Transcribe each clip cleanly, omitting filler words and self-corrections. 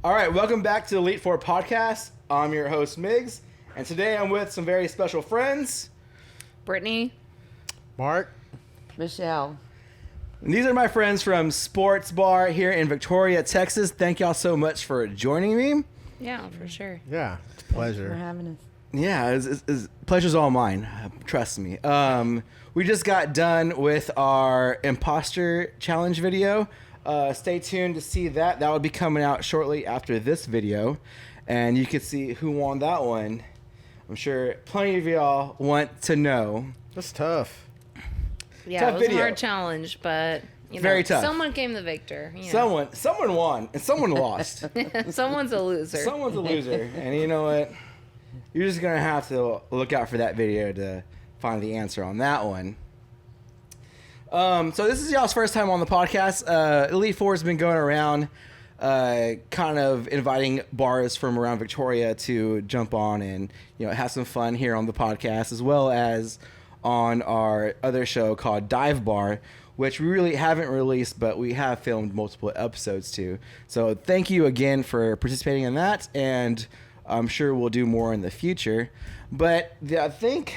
All right, welcome back to the Elite4 Podcast. I'm your host, Migs, and today I'm with some very special friends. Brittany. Mark. Michelle. And these are my friends from Sports Bar here in Victoria, Texas. Thank y'all so much for joining me. Yeah, for sure. Yeah, it's a pleasure. Thanks for having us. Yeah, pleasure's all mine. Trust me. We just got done with our imposter challenge video. Stay tuned to see that. That will be coming out shortly after this video, and you can see who won that one. I'm sure plenty of y'all want to know. That's tough. Yeah, Tough it was video. a hard challenge, but Very tough. Someone came the victor. You know. Someone won, and someone lost. Someone's a loser. Someone's a loser, and you know what? You're just gonna have to look out for that video to find the answer on that one. So this is y'all's first time on the podcast. Elite4 has been going around kind of inviting bars from around Victoria to jump on and, you know, have some fun here on the podcast, as well as on our other show called Dive Bar, which we really haven't released, but we have filmed multiple episodes to. So thank you again for participating in that, and I'm sure we'll do more in the future. But I think...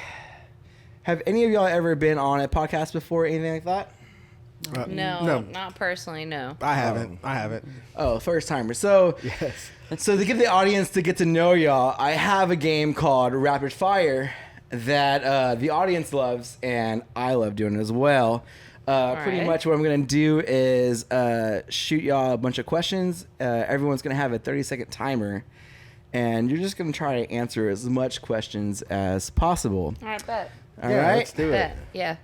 Have any of y'all ever been on a podcast before, anything like that? No, not personally, no. I haven't. Oh, first timer. So, Yes. so to give the audience to get to know y'all, I have a game called Rapidfire that the audience loves, and I love doing it as well. Pretty right. much what I'm going to do is shoot y'all a bunch of questions. Everyone's going to have a 30-second timer, and you're just going to try to answer as much questions as possible. All right, bet. All Yeah, right? let's do it. Bet. Yeah.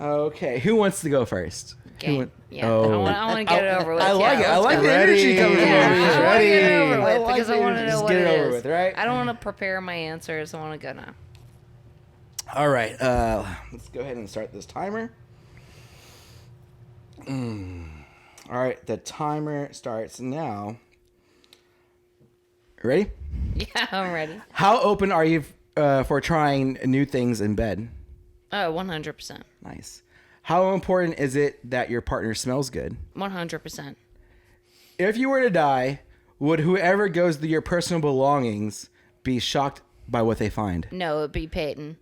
Okay, who wants to go first? Game. Yeah. I want to get it over with. I like it. I let's like go. the energy coming from Yeah, over I here. want to get it over I with like because the I want to energy. know Just what get it it over is. with, right? I don't want to prepare my answers. I want to go now. All right, let's go ahead and start this timer. All right, the timer starts now. Ready? Yeah, I'm ready. How open are you for trying new things in bed? Oh, 100%. Nice. How important is it that your partner smells good? 100%. If you were to die, would whoever goes through your personal belongings be shocked by what they find? No, it'd be Peyton.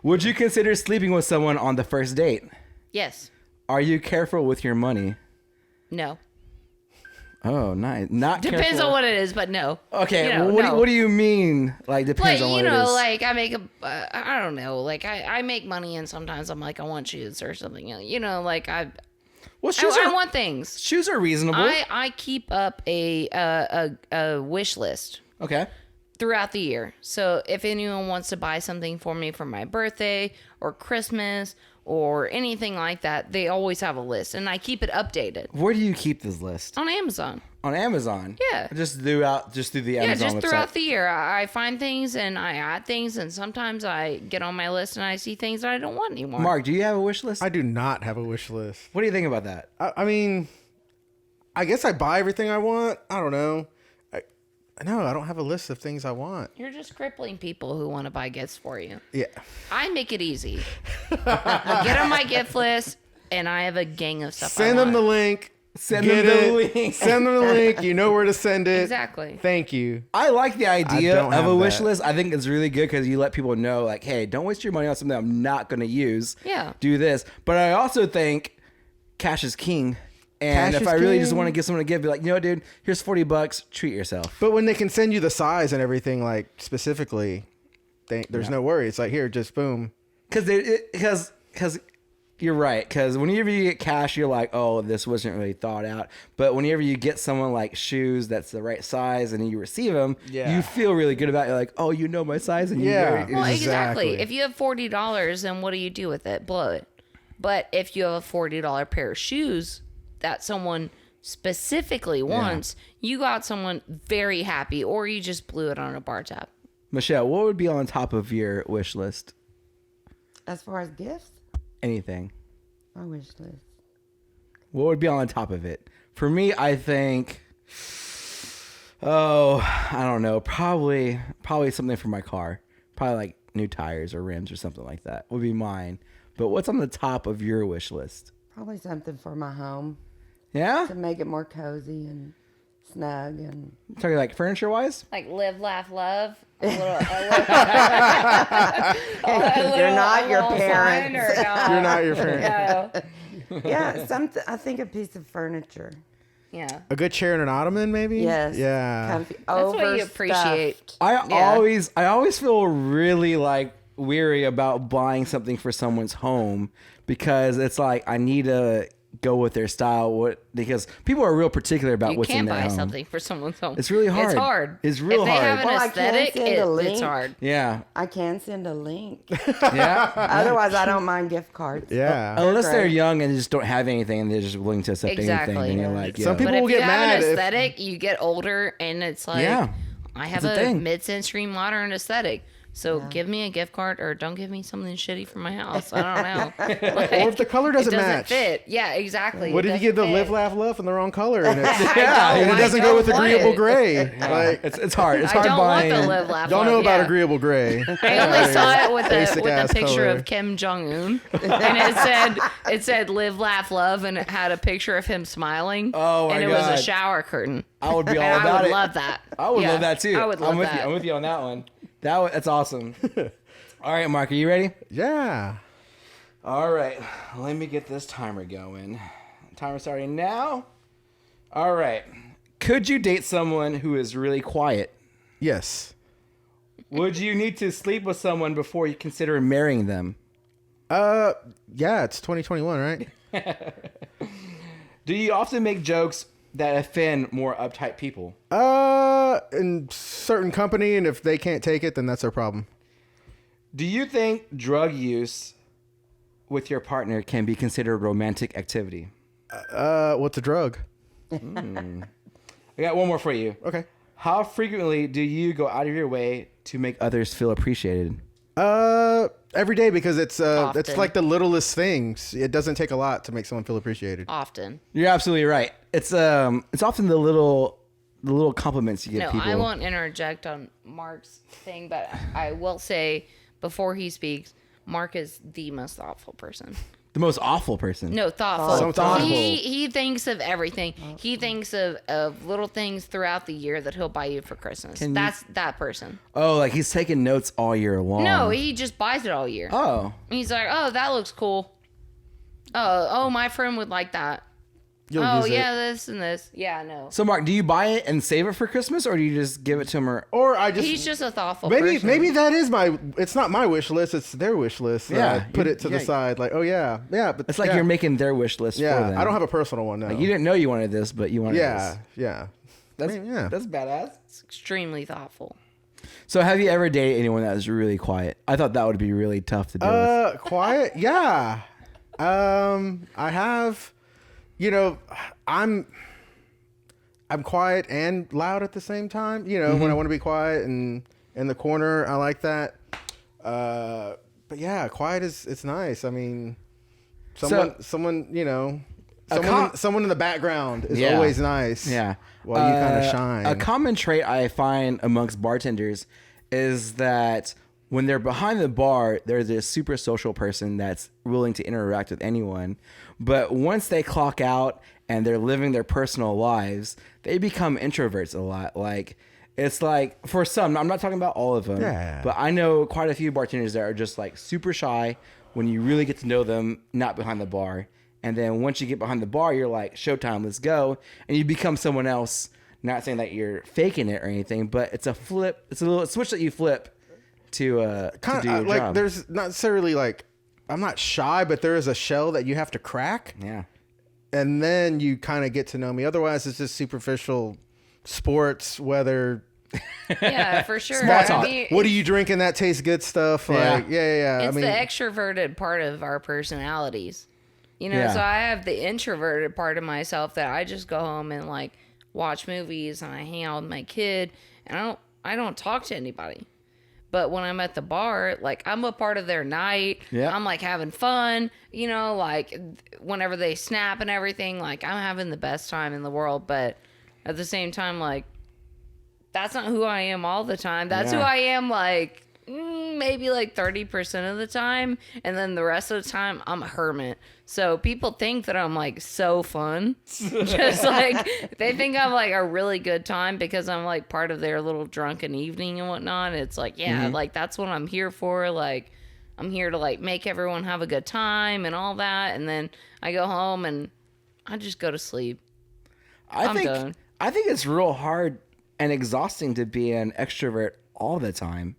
Would you consider sleeping with someone on the first date? Yes. Are you careful with your money? No. Oh, nice. Not Depends careful. on what it is, but no. Okay, You know, well, no. what do you mean? Like, depends on what you know, it is. like I make I don't know, like I make money and sometimes I'm like, I want shoes or something. You know, like Well, shoes I are want things. shoes are reasonable. I keep up a wish list Okay. throughout the year. So if anyone wants to buy something for me for my birthday or Christmas or anything like that, they always have a list, and I keep it updated Where do you keep this list? on Amazon. On Amazon. Yeah. Just through the Yeah, Amazon just website. throughout the year, I find things and I add things, and sometimes I get on my list and I see things that I don't want anymore. Mark, do you have a wish list? I do not have a wish list. What do you think about that? I mean, I guess I buy everything I want. I don't know. No, I don't have a list of things I want. You're just crippling people who want to buy gifts for you. Yeah. I make it easy. Get on my gift list, and I have a gang of stuff. Send them the link. Send Get them the it. link. Send them the link. You know where to send it. Exactly. Thank you. I like the idea don't of a have wish that. list. I think it's really good because you let people know, like, hey, don't waste your money on something I'm not going to use. Yeah. Do this. But I also think cash is king. And Cash if is I really king. just want to give someone a gift, be like, you know, dude, here's $40. Treat yourself. But when they can send you the size and everything, like specifically, there's no worry. It's like, here, just boom. Because you're right. Because whenever you get cash, you're like, oh, this wasn't really thought out. But whenever you get someone like shoes that's the right size and you receive them, Yeah. you feel really good about it. You're like, oh, you know my size. And Yeah. you Well, Exactly. exactly. If you have $40, then what do you do with it? Blow it. But if you have a $40 pair of shoes that someone specifically wants, you got someone very happy, or you just blew it on a bar tab. Michelle, what would be on top of your wish list? As far as gifts, Anything. my wish list. What would be on top of it? For me, I think, I don't know. Probably something for my car. Probably like new tires or rims or something like that would be mine. But what's on the top of your wish list? Probably something for my home. Yeah? to make it more cozy and snug. And Talking like furniture wise? Like live, laugh, love. A little, You're not your sign parents. or no? You're not your parent. No. yeah, something. I think a piece of furniture. Yeah. A good chair and an ottoman, maybe. Yes. Yeah. Comfy, That's what you appreciate. overstuffed. I always feel really like weary about buying something for someone's home because it's like I need to go with their style. Because people are real particular about You what's in can't their buy home. something for someone's home. It's really hard. It's hard. It's real if they hard. have an Well, I can aesthetic, send a it's link. hard. Yeah, I can send a link. yeah. Otherwise, I don't mind gift cards. Yeah. Unless they're great. young and just don't have anything and they're just willing to accept Exactly. anything, then you're like, yeah. Some people But if will you get have mad an if- aesthetic, you get older, and it's like, Yeah. I have It's a a thing. mid-century modern aesthetic. So give me a gift card, or don't give me something shitty for my house. I don't know. Like, Or if the color doesn't it doesn't match. fit. Yeah, exactly. What It if you get the doesn't live, fit. laugh, love in the wrong color and, it's, I and it don't doesn't go with want agreeable it. gray? Like, it's hard. It's I hard don't buying. want the live, laugh, y'all love. know about yeah. agreeable gray. I only saw it with Basic a ass picture color. of Kim Jong Un, and it said "Live, Laugh, Love," and it had a picture of him smiling. Oh, my And it was God. a shower curtain. I would be all And about I would it. love that. I would Yeah, love that too. I would love I'm with that. you. I'm with you on that one. That's awesome. All right, Mark, are you ready? Yeah. All right, let me get this timer going. Timer starting now. All right. Could you date someone who is really quiet? Yes. Would you need to sleep with someone before you consider marrying them? Yeah, it's 2021, right? Do you often make jokes that offend more uptight people? In certain company, and if they can't take it, then that's their problem. Do you think drug use with your partner can be considered romantic activity? What's a drug? I got one more for you. Okay. How frequently do you go out of your way to make others feel appreciated? Every day, because it's Often. like the littlest things. It doesn't take a lot to make someone feel appreciated. Often. You're absolutely right. It's often the little compliments you give No, people. I won't interject on Mark's thing, but I will say before he speaks, Mark is the most thoughtful person. The most awful person. No, thoughtful. So thoughtful. He thinks of everything. He thinks of little things throughout the year that he'll buy you for Christmas. Can you- That's that person. Oh, like he's taking notes all year long. No, he just buys it all year. Oh. He's like, oh, that looks cool. Oh, my friend would like that. You'll Oh, use it. yeah, this and this. Yeah, no. So Mark, do you buy it and save it for Christmas, or do you just give it to him? Or I just He's just a thoughtful maybe person. maybe that is it's not my wish list, it's their wish list. Yeah, I put it to the yeah. side, like, oh yeah, but It's like yeah. you're making their wish list for them. I don't have a personal one now. Like, you didn't know you wanted this, but you wanted yeah, this. yeah. That's I mean, yeah. That's badass. It's extremely thoughtful. So have you ever dated anyone that was really quiet? I thought that would be really tough to deal with. Quiet, yeah. I have, I'm quiet and loud at the same time. When I want to be quiet and in the corner, I like that. But yeah, quiet it's nice. I mean, someone in the background is Yeah. always nice. Yeah. While you kind of shine. A common trait I find amongst bartenders is that when they're behind the bar, they're this super social person that's willing to interact with anyone. But once they clock out and they're living their personal lives, they become introverts a lot. Like, it's like, for some, I'm not talking about all of them, Yeah. but I know quite a few bartenders that are just like super shy when you really get to know them, not behind the bar. And then once you get behind the bar, you're like, showtime, let's go. And you become someone else. Not saying that you're faking it or anything, but it's a flip. It's a little switch that you flip to do your like job. there's not necessarily like, I'm not shy, but there is a shell that you have to crack. Yeah. And then you kind of get to know me. Otherwise, it's just superficial sports, weather. Yeah, for sure. Small talk. I mean, What do you drink and that tastes good stuff? Yeah. Like, yeah. it's I mean, the extroverted part of our personalities. Yeah. So I have the introverted part of myself that I just go home and like watch movies and I hang out with my kid and I don't talk to anybody. But when I'm at the bar, like I'm a part of their night. Yeah. I'm like having fun, like whenever they snap and everything, like I'm having the best time in the world. But at the same time, like that's not who I am all the time. That's who Yeah. I am like maybe like 30% of the time, and then the rest of the time I'm a hermit. So people think that I'm like so fun. Just like they think I'm like a really good time because I'm like part of their little drunken evening and whatnot. It's like, yeah, like that's what I'm here for. Like I'm here to like make everyone have a good time and all that, and then I go home and I just go to sleep. I'm done. I think it's real hard and exhausting to be an extrovert all the time.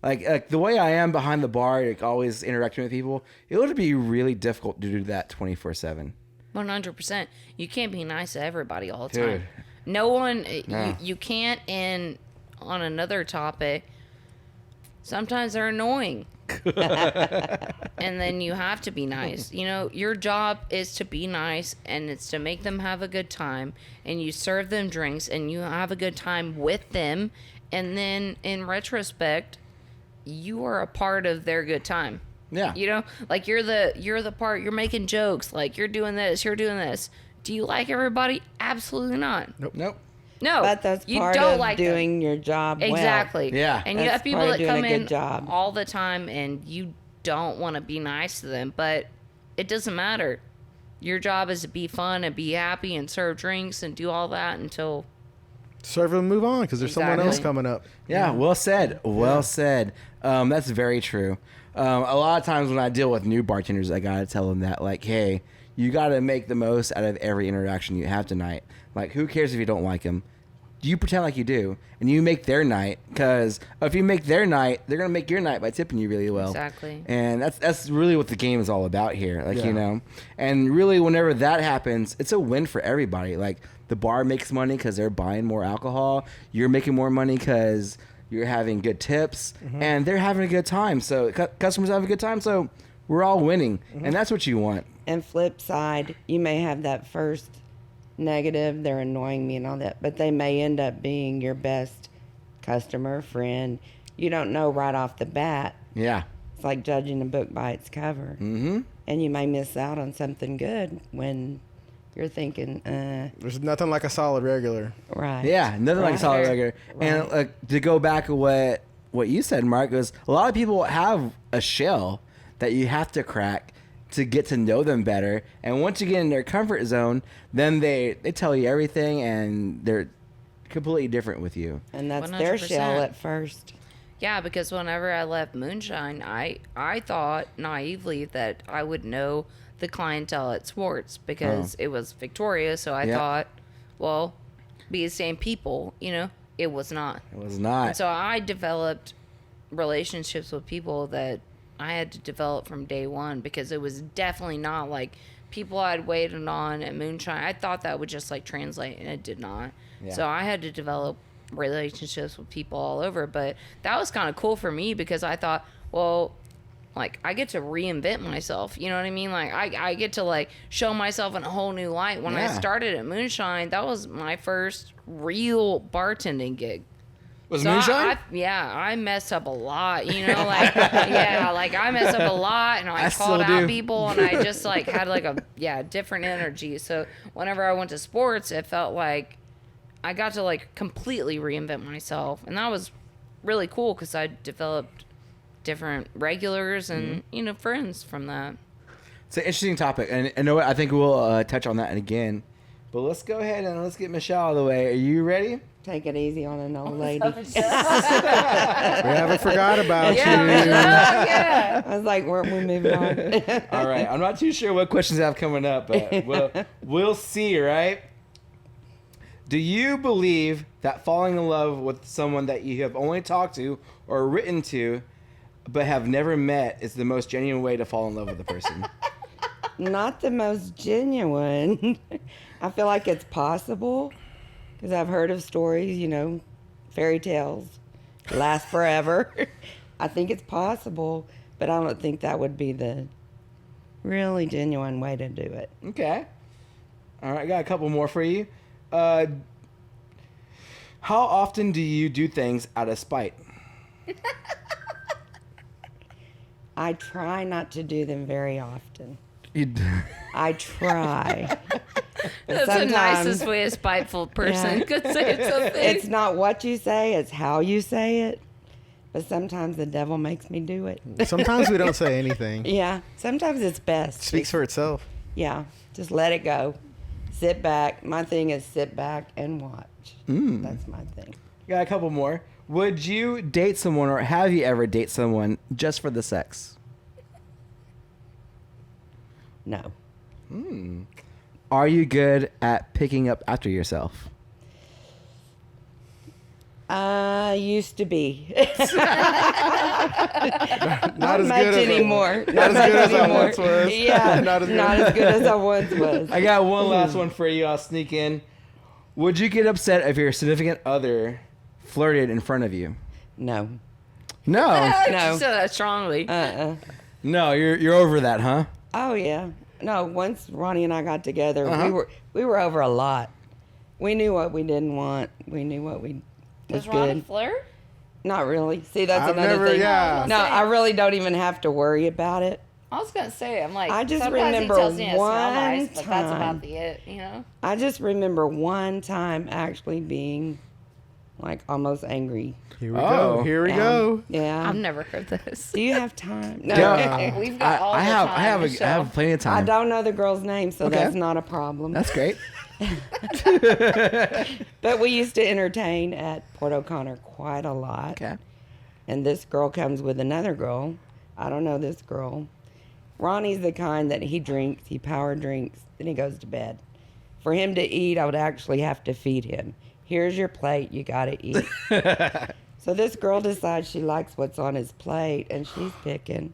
Like the way I am behind the bar, like always interacting with people, it would be really difficult to do that 24/7. 100%. You can't be nice to everybody all the Dude. time. No one, No. you can't. And on another topic, sometimes they're annoying. And then you have to be nice. You know, your job is to be nice, and it's to make them have a good time, and you serve them drinks and you have a good time with them, and then in retrospect you are a part of their good time. Yeah. You know, like you're the part, you're making jokes, like you're doing this. Do you like everybody? Absolutely not. Nope. No, But that's you part don't of like them. doing your job well. Exactly. Yeah. And you That's have people part of that doing come a good in job. all the time and you don't want to be nice to them, but it doesn't matter. Your job is to be fun and be happy and serve drinks and do all that until Serve and move on because there's someone else Exactly. coming up. Yeah, well said. Well said. That's very true. A lot of times when I deal with new bartenders, I gotta tell them that, like, hey, you gotta make the most out of every interaction you have tonight. Like, who cares if you don't like them? You pretend like you do, and you make their night. Because if you make their night, they're gonna make your night by tipping you really well. Exactly. And that's really what the game is all about here. Like, Yeah. you know, and really whenever that happens, it's a win for everybody. Like, the bar makes money because they're buying more alcohol. You're making more money because you're having good tips, and they're having a good time. So customers have a good time. So we're all winning, and that's what you want. And flip side, you may have that first negative, they're annoying me and all that, but they may end up being your best customer, friend. You don't know right off the bat. Yeah. It's like judging a book by its cover. Mm-hmm. And you may miss out on something good when you're thinking, There's nothing like a solid regular. right. Yeah, nothing like a Right. solid regular. And to go back to what you said, Mark, was a lot of people have a shell that you have to crack to get to know them better. And once you get in their comfort zone, then they tell you everything, and they're completely different with you. And that's their 100%. shell at first. Yeah, because whenever I left Moonshine, I thought naively that I would know the clientele at sports because it was Victoria. So I Yep. thought, well, be the same people, you know. It was not. It was not. So I developed relationships with people that I had to develop from day one because it was definitely not like people I'd waited on at Moonshine. I thought that would just like translate, and it did not. Yeah. So I had to develop relationships with people all over. But that was kind of cool for me because I thought, well, like I get to reinvent myself. You know what I mean? Like I get to like show myself in a whole new light. When I Yeah. started at Moonshine, that was my first real bartending gig. Was So Moonshine? I messed up a lot, you know, like, yeah, like I messed up a lot and I I called still out do. people and I just like had like a, different energy. So whenever I went to sports, it felt like I got to like completely reinvent myself. And that was really cool because I developed different regulars and, you know, friends from that. It's an interesting topic, and you know what? I think we'll touch on that again. But let's go ahead and let's get Michelle out of the way. Are you ready? Take it easy on an old lady. We haven't forgot about you. Yeah. I was like, weren't we moving on? All right. I'm not too sure what questions I have coming up, but we'll see, right? Do you believe that falling in love with someone that you have only talked to or written to but have never met is the most genuine way to fall in love with a person? Not the most genuine. I feel like it's possible because I've heard of stories, you know, fairy tales last forever. I think it's possible, but I don't think that would be the really genuine way to do it. Okay. All right. I got a couple more for you. How often do you do things out of spite? I try not to do them very often. You I try. But That's the sometimes nicest way a spiteful person Yeah. could say something. It's not what you say, it's how you say it. But sometimes the devil makes me do it. Sometimes we don't say anything. Yeah, sometimes it's best. Speaks for itself. Yeah, just let it go. Sit back. My thing is sit back and watch. That's my thing. Got a couple more. Would you date someone, or have you ever date someone just for the sex? No. Are you good at picking up after yourself? I used to be. Not as much good as anymore. Not as good as I once was. Yeah, Not as good. not as good as I once was. I got one last one for you. I'll sneak in. Would you get upset if your significant other flirted in front of you? No. No. No. You said that strongly. No, you're over that, huh? Oh yeah. No. Once Ronnie and I got together, Uh-huh. we were over a lot. We knew what we didn't want. We knew what we was Does Ronnie good. flirt? Not really. See, that's I've another never- thing. yeah. No, I really don't even have to worry about it. I was gonna say, I'm like, I just sometimes remember he tells me I smell nice, one but that's time. about the it, you know. I just remember one time actually being like almost angry. Here we Oh. go. Here we go. Yeah. I've never heard this. Do you have time? No. Yeah. We've got all I the have time. I have Michelle. I have plenty of I time. don't know the girl's name, so Okay. that's not a problem. That's great. But we used to entertain at Port O'Connor quite a lot. Okay. And this girl comes with another girl. I don't know this girl. Ronnie's the kind that he drinks, he power drinks, then he goes to bed. For him to eat, I would actually have to feed him. Here's your plate, you gotta eat. So this girl decides she likes what's on his plate, and she's picking.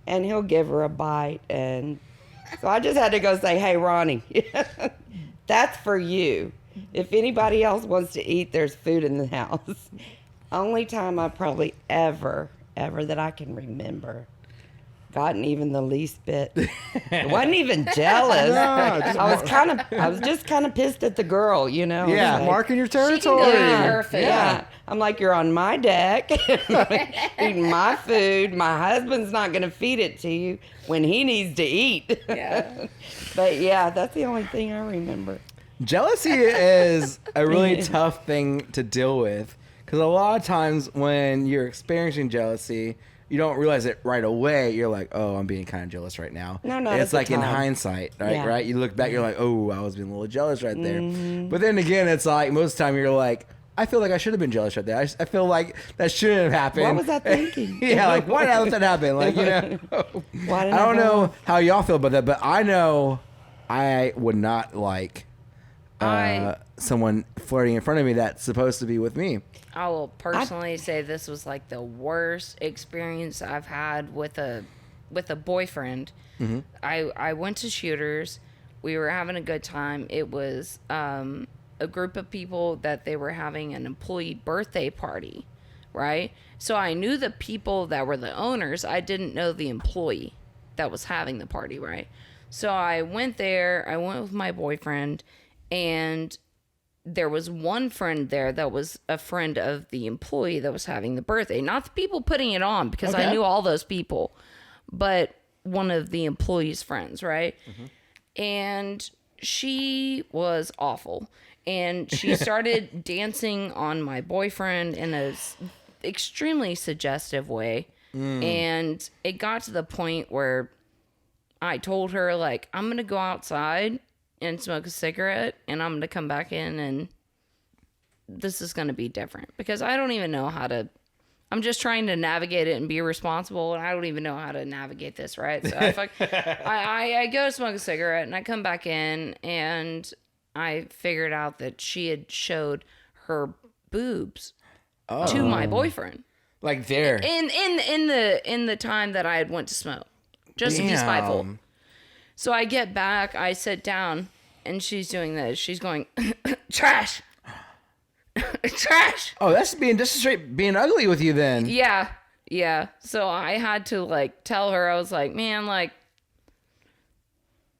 And he'll give her a bite. And so I just had to go say, hey, Ronnie, that's for you. If anybody else wants to eat, there's food in the house. Only time I probably ever that I can remember gotten even the least bit. I wasn't even jealous. No, just I was just kind of pissed at the girl, you know. Yeah, Like, Marking your She can territory. go yeah, to her food. yeah. I'm like, you're on my deck, eating my food. My husband's not going to feed it to you when he needs to eat. Yeah. But yeah, that's the only thing I remember. Jealousy is a really tough thing to deal with, because a lot of times when you're experiencing jealousy, you don't realize it right away. You're like, oh, I'm being kind of jealous right now. No, not And it's at the like in time. hindsight, right? Yeah. Right? You look back, you're like, oh, I was being a little jealous right there. But then again, it's like most of the time you're like, I feel like I should have been jealous right there. I feel like that shouldn't have happened. What was I thinking? Yeah, like why did I let that happen? Like, you know, Why did I don't go know off? how y'all feel about that, but I know I would not like someone flirting in front of me that's supposed to be with me. I will personally say this was like the worst experience I've had with a boyfriend. Mm-hmm. I went to Shooters. We were having a good time. It was a group of people that they were having an employee birthday party, right? So I knew the people that were the owners. I didn't know the employee that was having the party, right? So I went there. I went with my boyfriend, and there was one friend there that was a friend of the employee that was having the birthday. Not the people putting it on, because I Okay. knew all those people, but one of the employee's friends, right? And she was awful. And she started dancing on my boyfriend in a extremely suggestive way. And it got to the point where I told her, like, I'm going to go outside and smoke a cigarette, and I'm going to come back in, and this is going to be different, because I don't even know how to, I'm just trying to navigate it and be responsible, and I don't even know how to navigate this, right? So I go to smoke a cigarette, and I come back in, and I figured out that she had showed her boobs to my boyfriend Like there. in the time that I had went to smoke, just to be spiteful. Damn. So I get back, I sit down, and she's doing this. She's going, trash. Trash. Oh, that's straight being ugly with you then. Yeah. Yeah. So I had to like tell her, I was like, man, like,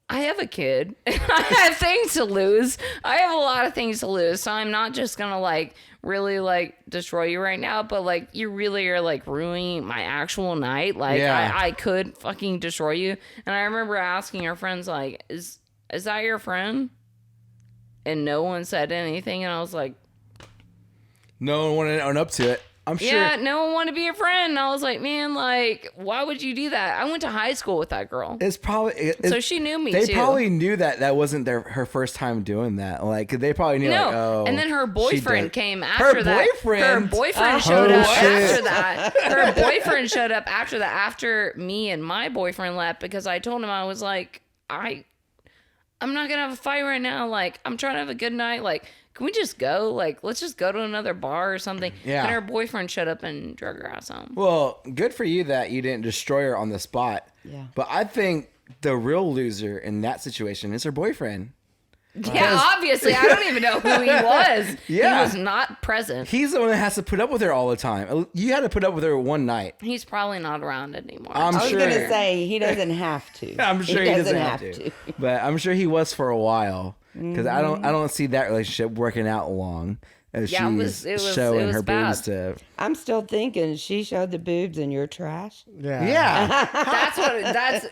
I have a kid. I have things to lose. I have a lot of things to lose. So I'm not just going to like really like destroy you right now, but like you really are like ruining my actual night. Like Yeah. I could fucking destroy you. And I remember asking her friends, like, is that your friend? And no one said anything. And I was like, No one wanted to own up to it. I'm sure. Yeah, no one wanted to be a friend. And I was like, man, like, why would you do that? I went to high school with that girl. It's probably So she knew me They too. probably knew that wasn't her first time doing that. Like they probably knew. No, like, oh, and then her she boyfriend did. came after that. Boyfriend? Her boyfriend showed up shit. after that. Her boyfriend showed up after that. After me and my boyfriend left, because I told him, I was like, I'm not gonna have a fight right now. Like, I'm trying to have a good night. Like, can we just go? Like, let's just go to another bar or something. Yeah. And her boyfriend showed up and drug her ass home. Well, good for you that you didn't destroy her on the spot. Yeah. But I think the real loser in that situation is her boyfriend. Yeah, obviously. I don't even know who he was. Yeah. He was not present. He's the one that has to put up with her all the time. You had to put up with her one night. He's probably not around anymore. I'm I was sure. gonna say he doesn't have to. I'm sure he doesn't have to. But I'm sure he was for a while because I don't see that relationship working out long. As Yeah, it she's was showing her bad. boobs to. I'm still thinking she showed the boobs and you're trash. Yeah. That's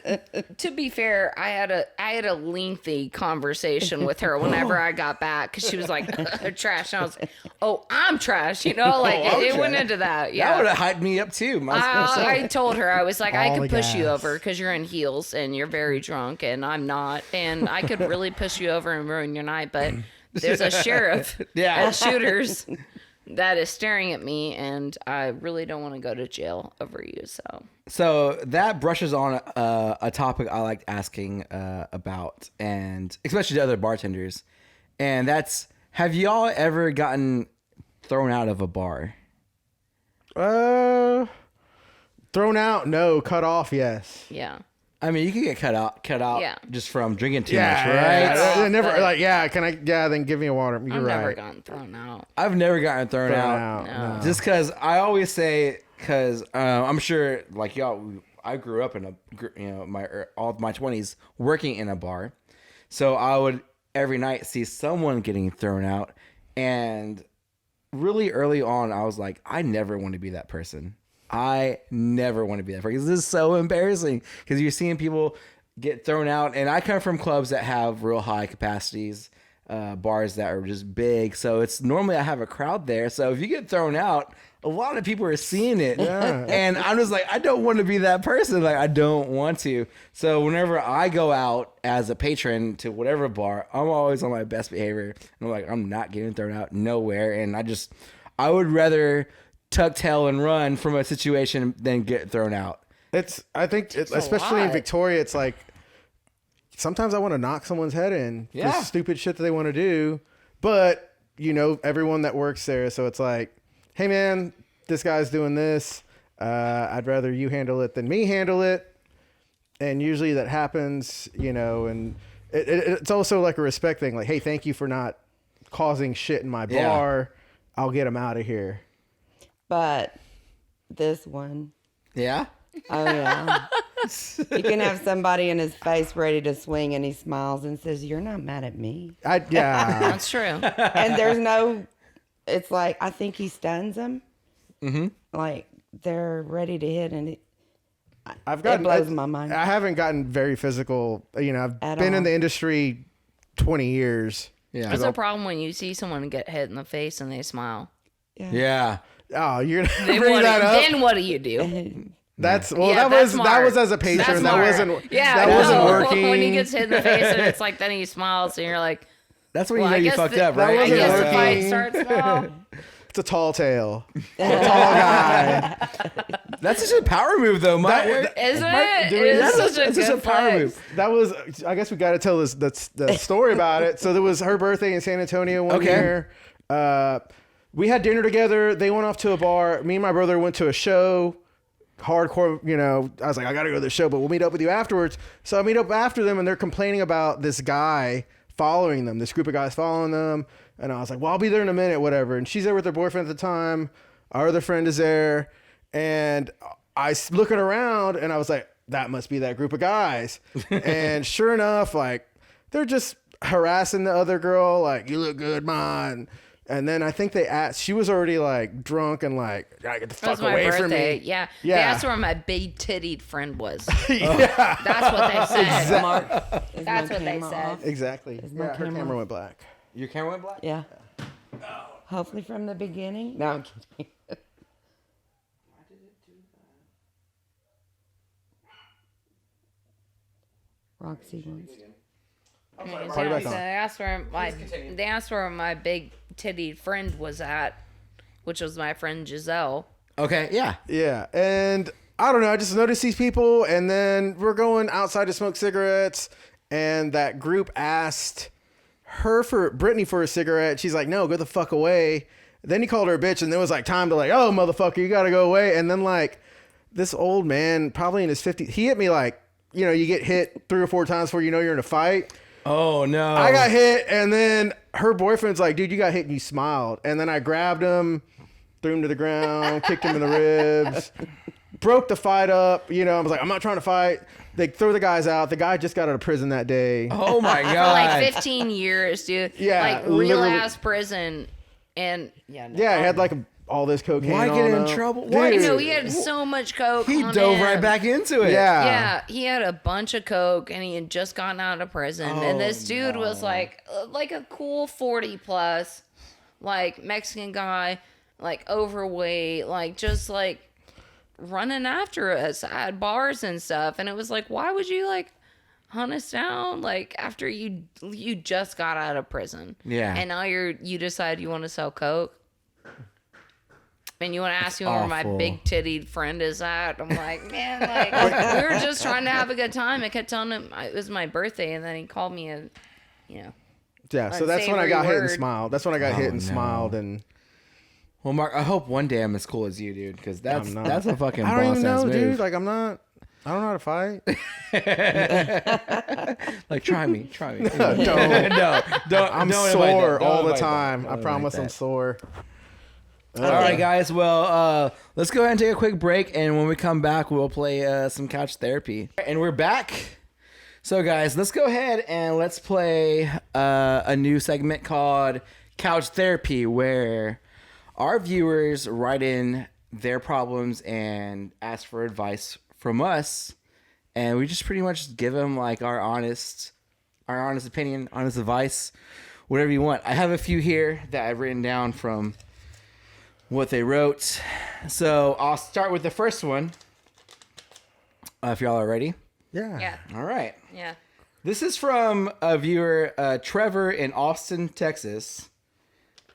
to be fair, I had a lengthy conversation with her whenever I got back, because she was like trash, and I was like, oh, I'm trash, like I'm it went trash. into that. That Yeah, would have hyped me up too. I told her, I was like, I All could the push you gas. over because you're in heels and you're very drunk and I'm not, and I could really push you over and ruin your night, but there's a sheriff at Shooters that is staring at me, and I really don't want to go to jail over you. So that brushes on a topic I liked asking about, and especially to other bartenders, and that's, have y'all ever gotten thrown out of a bar? Thrown out? No. Cut off? Yes. Yeah. I mean, you can get cut out Yeah. just from drinking too Yeah, much, right? yeah, Off, never but- like. Yeah. Can I? Yeah. Then give me a water. You're I've right. never gotten thrown out. I've never gotten thrown Thrown out. out. No. Just because I always say, because I'm sure, like y'all, I grew up in all of my 20s working in a bar, so I would every night see someone getting thrown out, and really early on, I was like, I never want to be that person. I never want to be that person. This is so embarrassing because you're seeing people get thrown out, and I come from clubs that have real high capacities. Bars that are just big, so it's normally I have a crowd there, so if you get thrown out, a lot of people are seeing it. And I'm just like, I don't want to be that person. Like, I don't want to. So whenever I go out as a patron to whatever bar, I'm always on my best behavior, and I'm like, I'm not getting thrown out nowhere. And I would rather tuck tail and run from a situation than get thrown out. I think, especially in lot. Victoria, it's like sometimes I want to knock someone's head in Yeah. for stupid shit that they want to do. But, everyone that works there. So it's like, hey, man, this guy's doing this. I'd rather you handle it than me handle it. And usually that happens, and it's also like a respect thing. Like, hey, thank you for not causing shit in my bar. I'll get him out of here. But this one, Yeah? oh yeah. You can have somebody in his face ready to swing and he smiles and says, "You're not mad at me." Yeah. That's true. And there's no, it's like, I think he stuns them. Mm-hmm. Like they're ready to hit, and it blows my mind. I haven't gotten very physical. I've At been in all. the industry 20 years. Yeah. That's a problem when you see someone get hit in the face and they smile. Yeah. Oh, you're gonna Then bring that up? Then what do you do? That's Yeah, that that's was smart. as a patron. That's That smart. wasn't Yeah, that no. wasn't working. When he gets hit in the face, and it's like then he smiles, and you're like, That's when well, you know I you guess fucked the, up, right? That I wasn't guess the working. fight starts now. It's a tall tale. A tall guy. That's such a power move, though. Isn't it? It is That's such a that's just a good power flex. move. That was. I guess we got to tell the story about it. So there was her birthday in San Antonio one year. We had dinner together. They went off to a bar. Me and my brother went to a show. Hardcore, I was like, I gotta go to the show, but we'll meet up with you afterwards. So I meet up after them, and they're complaining about this guy following them, this group of guys following them. And I was like, well, I'll be there in a minute, whatever. And she's there with her boyfriend at the time. Our other friend is there. And I looking around, and I was like, that must be that group of guys. And sure enough, like, they're just harassing the other girl, like, you look good, man. And then I think they asked, she was already like drunk and like, get the That fuck was my away from birthday. me. Yeah. Yeah. They asked where my big tittied friend was. Yeah, That's what they said. Mark, is That's my what they camera said. off? exactly. my Yeah, her camera- camera went black. Your camera went black? Yeah. Hopefully from the beginning. No, I'm kidding. Roxy wants. They asked where my big titty friend was at, which was my friend Giselle. Okay, yeah. Yeah, and I don't know. I just noticed these people, and then we're going outside to smoke cigarettes, and that group asked Brittany for a cigarette. She's like, "No, go the fuck away." Then he called her a bitch, and then was like, "Time to like, oh motherfucker, you gotta go away." And then like this old man, probably in his 50s, he hit me like, you know, you get hit 3 or 4 times before you know you're in a fight. Oh no! I got hit, and then her boyfriend's like, "Dude, you got hit," and you smiled. And then I grabbed him, threw him to the ground, kicked him in the ribs, broke the fight up. You know, I was like, "I'm not trying to fight." They throw the guys out. The guy just got out of prison that day. Oh my For god! like 15 years, dude. Yeah, like real literally. ass prison, and Yeah, he had like all this cocaine. Why get on in him. trouble? Dude. Why? you know, he had so much coke. He on dove him. right back into it. Yeah, he had a bunch of coke, and he had just gotten out of prison. And this dude was like a cool 40 plus, like Mexican guy, like overweight, like just like running after us at bars and stuff. And it was like, why would you like hunt us down like after you just got out of prison? Yeah. And now you decide you want to sell coke. And you want to ask me where my awful. big tittied friend is at? I'm like, man, like we were just trying to have a good time. I kept telling him it was my birthday, and then he called me a, you know. Yeah, so that's when I unsavory got hit and word. smiled. That's when I got hit and no. smiled, and Well, Mark, I hope one day I'm as cool as you, dude, because that's I'm not. that's a fucking I don't boss even ass know, move. dude. Like I'm not. I don't know how to fight. Like, try me. Don't. no, don't. I'm don't invite sore that. Don't all the invite that. time. Don't I invite promise I'm that. sore. All right, guys. Well, let's go ahead and take a quick break, and when we come back, we'll play some couch therapy. And we're back. So, guys, let's go ahead and let's play a new segment called Couch Therapy, where our viewers write in their problems and ask for advice from us, and we just pretty much give them like our honest opinion, honest advice, whatever you want. I have a few here that I've written down from what they wrote. So I'll start with the first one. If y'all are ready. Yeah. All right. Yeah. This is from a viewer, Trevor in Austin, Texas.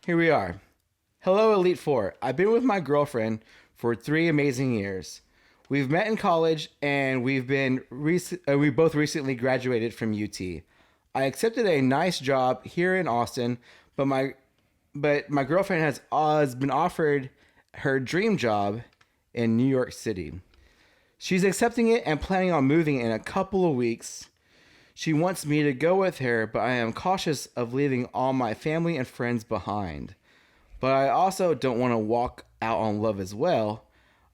Here we are. Hello, Elite4. I've been with my girlfriend for 3 amazing years. We've met in college, and we both recently graduated from UT. I accepted a nice job here in Austin, but my girlfriend has been offered her dream job in New York City. She's accepting it and planning on moving in a couple of weeks. She wants me to go with her, but I am cautious of leaving all my family and friends behind. But I also don't want to walk out on love as well.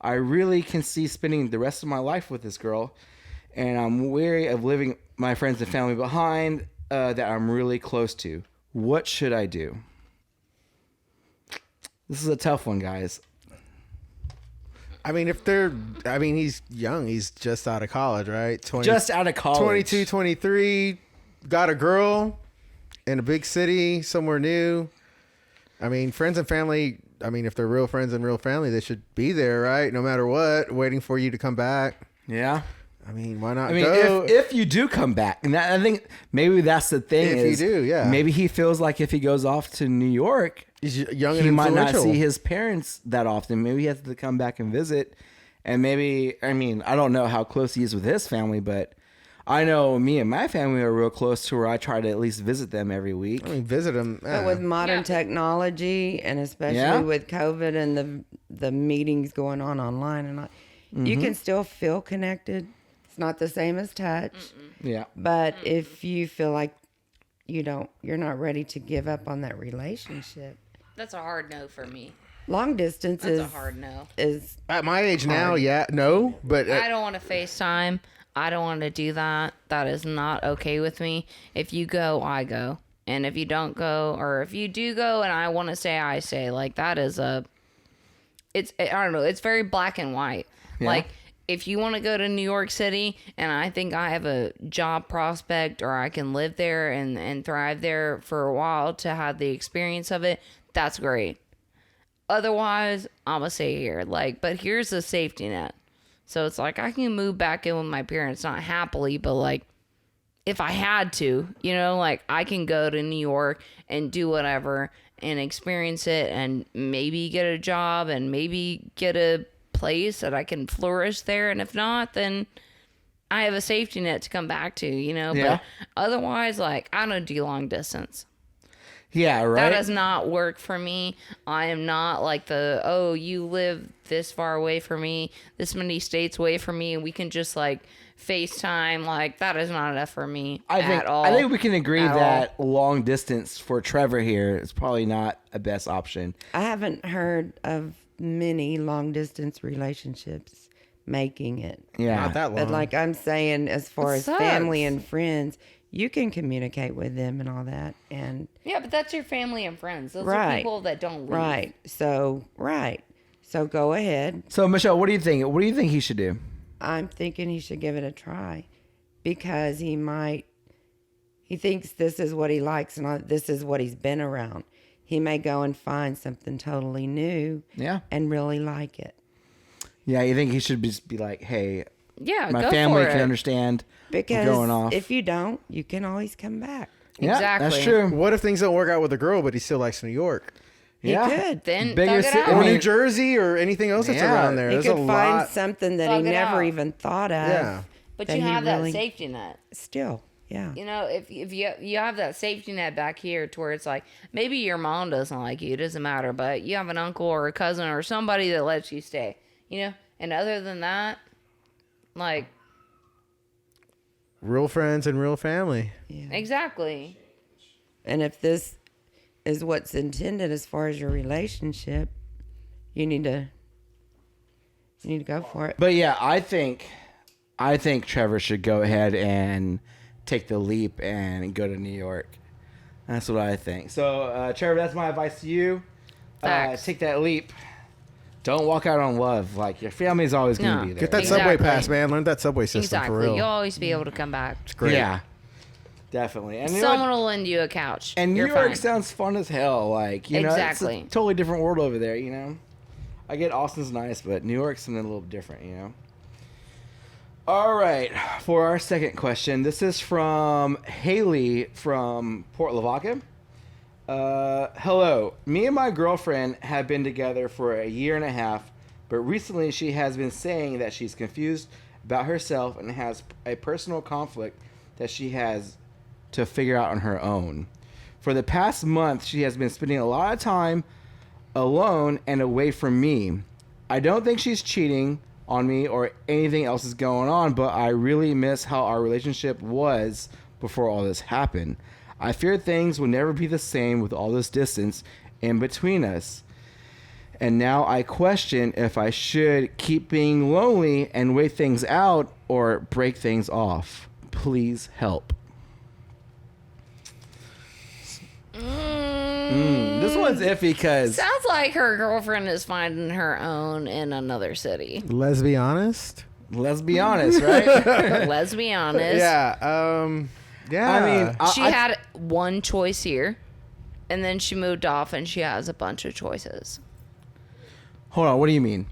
I really can see spending the rest of my life with this girl, and I'm wary of leaving my friends and family behind that I'm really close to. What should I do? This is a tough one, guys. I mean, he's young. He's just out of college, right? Just out of college. 22, 23, got a girl in a big city, somewhere new. I mean, friends and family, if they're real friends and real family, they should be there, right? No matter what, waiting for you to come back. Yeah. I mean, why not I mean, go? if you do come back, and I think maybe that's the thing. If you do, yeah. Maybe he feels like if he goes off to New York, He's young and he might not influential. see his parents that often. Maybe he has to come back and visit. And maybe, I don't know how close he is with his family, but I know me and my family are real close to where I try to at least visit them every week. I mean, visit him. But with modern technology, and especially Yeah. with COVID and the meetings going on online, and you can still feel connected. It's not the same as touch. Yeah. But if you feel like you're not ready to give up on that relationship, That's a hard no for me. long distance That's is a hard no. is At my age now, no, but I don't want to FaceTime. I don't want to do that. That is not okay with me. If you go, I go. And if you don't go, or if you do go and I want to stay, I stay. Like, that is I don't know. It's very black and white. Yeah. Like, if you want to go to New York City and I think I have a job prospect or I can live there and thrive there for a while to have the experience of it, that's great. Otherwise, I'm going to stay here. Like, but here's a safety net. So it's like I can move back in with my parents, not happily, but like if I had to, you know, like I can go to New York and do whatever and experience it and maybe get a job and maybe get a place that I can flourish there. And if not, then I have a safety net to come back to, you know. Yeah. But otherwise, like, I don't do long distance. Yeah, right. That does not work for me. I am not like you live this far away from me, this many states away from me, and we can just like FaceTime. Like, that is not enough for me at all. I think we can agree that long distance for Trevor here is probably not a best option. I haven't heard of many long distance relationships making it. Yeah. Not that long. But like I'm saying, as far It as sucks. family and friends, you can communicate with them and all that. And Yeah, but that's your family and friends. Those are Right. people that don't leave. right. So go ahead. So Michelle, what do you think? What do you think he should do? I'm thinking he should give it a try because he thinks this is what he likes and this is what he's been around. He may go and find something totally new Yeah. and really like it. Yeah, you think he should just be like, hey, Yeah, my go family for can it. understand Because going off. if you don't, you can always come back. Yeah, that's Exactly. true. What if things don't work out with the girl, but he still likes New York? He Yeah. could. Then Bigger thug it city- out. I Or mean- New Jersey or anything else that's Yeah. around there. He There's could a find lot. something that Thug he it never out. even thought of. Yeah. But that you he have that really- safety net. Still, yeah. You know, if you have that safety net back here to where it's like, maybe your mom doesn't like you, it doesn't matter, but you have an uncle or a cousin or somebody that lets you stay, you know? And other than that, like, Real friends and real family. Yeah. exactly. And if this is what's intended as far as your relationship, you need to go for it. But yeah, I think Trevor should go ahead and take the leap and go to New York. That's what I think. So, Trevor, that's my advice to you. Facts. Take that leap. Don't walk out on love. Like, your family's always going to No. be there. Get that Exactly. subway pass, man. Learn that subway system for Exactly. real. You'll always be able to come back. Great. Yeah, definitely. And you know Someone what? will lend you a couch. And New You're York fine. sounds fun as hell. Like, you know, Exactly. it's a totally different world over there, you know? I get Austin's nice, but New York's something a little different, you know? All right, for our second question, this is from Haley from Port Lavaca. Hello, me and my girlfriend have been together for a year and a half, but recently she has been saying that she's confused about herself and has a personal conflict that she has to figure out on her own. For the past month, she has been spending a lot of time alone and away from me. I don't think she's cheating on me or anything else is going on, but I really miss how our relationship was before all this happened. I fear things will never be the same with all this distance in between us. And now I question if I should keep being lonely and wait things out or break things off. Please help. This one's iffy because Sounds like her girlfriend is finding her own in another city. Let's be honest. let's be honest, right? Let's be honest. Yeah. Yeah. I mean, She had one choice here, and then she moved off, and she has a bunch of choices. hold on. What do you mean?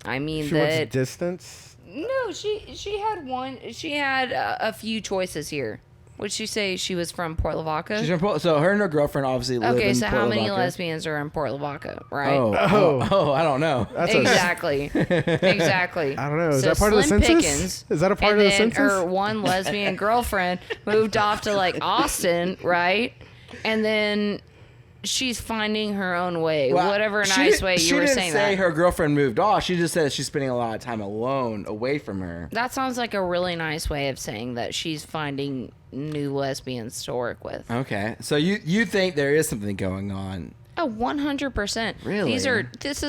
I mean she wants that distance. no, she had one. She had a few choices here. Would she say she was from Port Lavaca? She's from so her and her girlfriend obviously live Okay, in so Port how many Lavaca. lesbians are in Port Lavaca, right? Oh, I don't know. That's Exactly. Exactly. I don't know. Is So that part of the Slim census? Pickens, Is that a part and of the then census? her one lesbian girlfriend moved off to like Austin, right? And then she's finding her own way, Well, whatever she nice didn't- way you she were didn't saying say that. her girlfriend moved off. She just said she's spending a lot of time alone, away from her. That sounds like a really nice way of saying that she's finding new lesbians to work with. Okay, so you think there is something going on? Oh, 100%. Really? This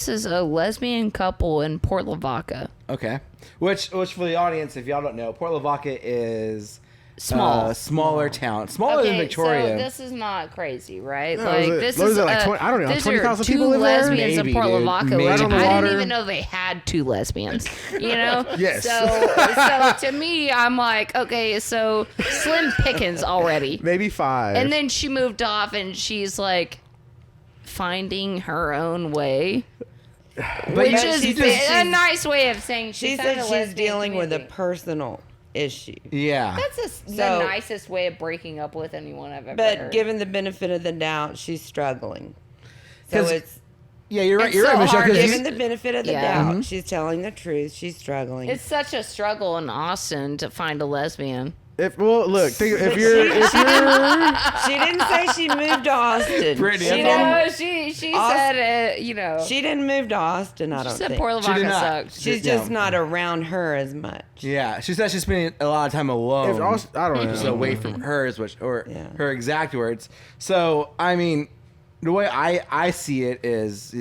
is a lesbian couple in Port Lavaca. Okay, which for the audience, if y'all don't know, Port Lavaca is Small. smaller town, smaller than Victoria. So this is not crazy, right? No, like is it- this what is is it, like a- 20 I don't know, these 20,000 are two people live there? lesbians Maybe, in Port dude. Lavaca, Maybe. which Right on the I water. didn't even know they had two lesbians. You know? Yes. So to me, I'm like, okay, so Slim Pickens already, Maybe 5. and then she moved off, and she's like finding her own way. But Which you- is you she said a she's- nice way of saying She found said a she's lesbian dealing with a community. personal issue. Yeah. That's the So- nicest way of breaking up with anyone I've ever But heard. given the benefit of the doubt, she's struggling. So 'Cause- it's Yeah, you're right. It's You're so right, Michelle. hard 'cause given the benefit of the Yeah. doubt, she's telling the truth. She's struggling. It's such a struggle in Austin to find a lesbian. If She didn't say she moved to Austin. Brittany, she, that's didn't, She Aust- said it, you know. she didn't move to Austin, I She don't said think. Port She did Lavaca not. sucks. She's Yeah. just not around her as much. Yeah, she said she's spending a lot of time alone. I don't know. Just away from hers, or Yeah. her exact words. So, I mean, the way I see it is,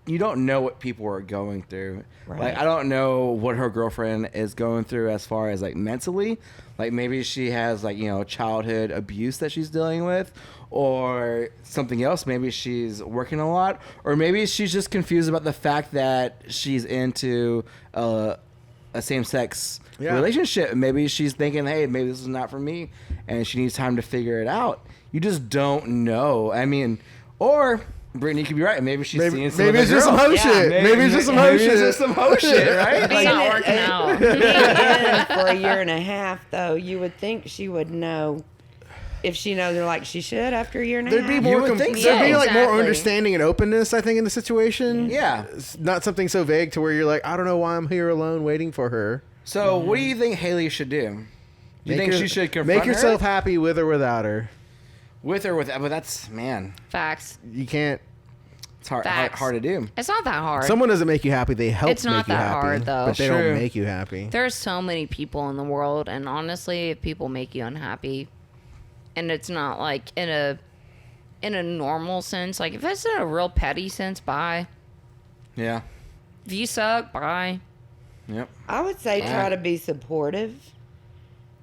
you don't know what people are going through. Right. Like, I don't know what her girlfriend is going through as far as, like, mentally. Like, maybe she has, like, you know, childhood abuse that she's dealing with, or something else. Maybe she's working a lot, or maybe she's just confused about the fact that she's into a same-sex relationship. Maybe she's thinking, hey, maybe this is not for me, and she needs time to figure it out. You just don't know. I mean, or Brittany could be right. Maybe she's seeing some maybe other it's just some girl. hoe shit. Maybe it's just some hoe Maybe it's shit. just some hoe shit, right? It's Like, not working out. Being in for a year and a half, though, you would think she would know if she knows her like she should after a year and a There'd half. be more. would think There'd be so. like more Exactly. understanding and openness, I think, in the situation. yeah. It's not something so vague to where you're like, I don't know why I'm here alone waiting for her. So, what do you think Haley should do? Do you think she should confront make yourself her? happy with or without her? With or without? But that's, man, Facts. You can't. it's hard Facts. to do. It's not that hard. Someone doesn't make you happy; they help It's not make you that happy. hard, though. But they True. don't make you happy. There's so many people in the world, and honestly, if people make you unhappy, and it's not like in a normal sense, like if it's in a real petty sense, bye. Yeah. If you suck, bye. Yep. I would say try to be supportive,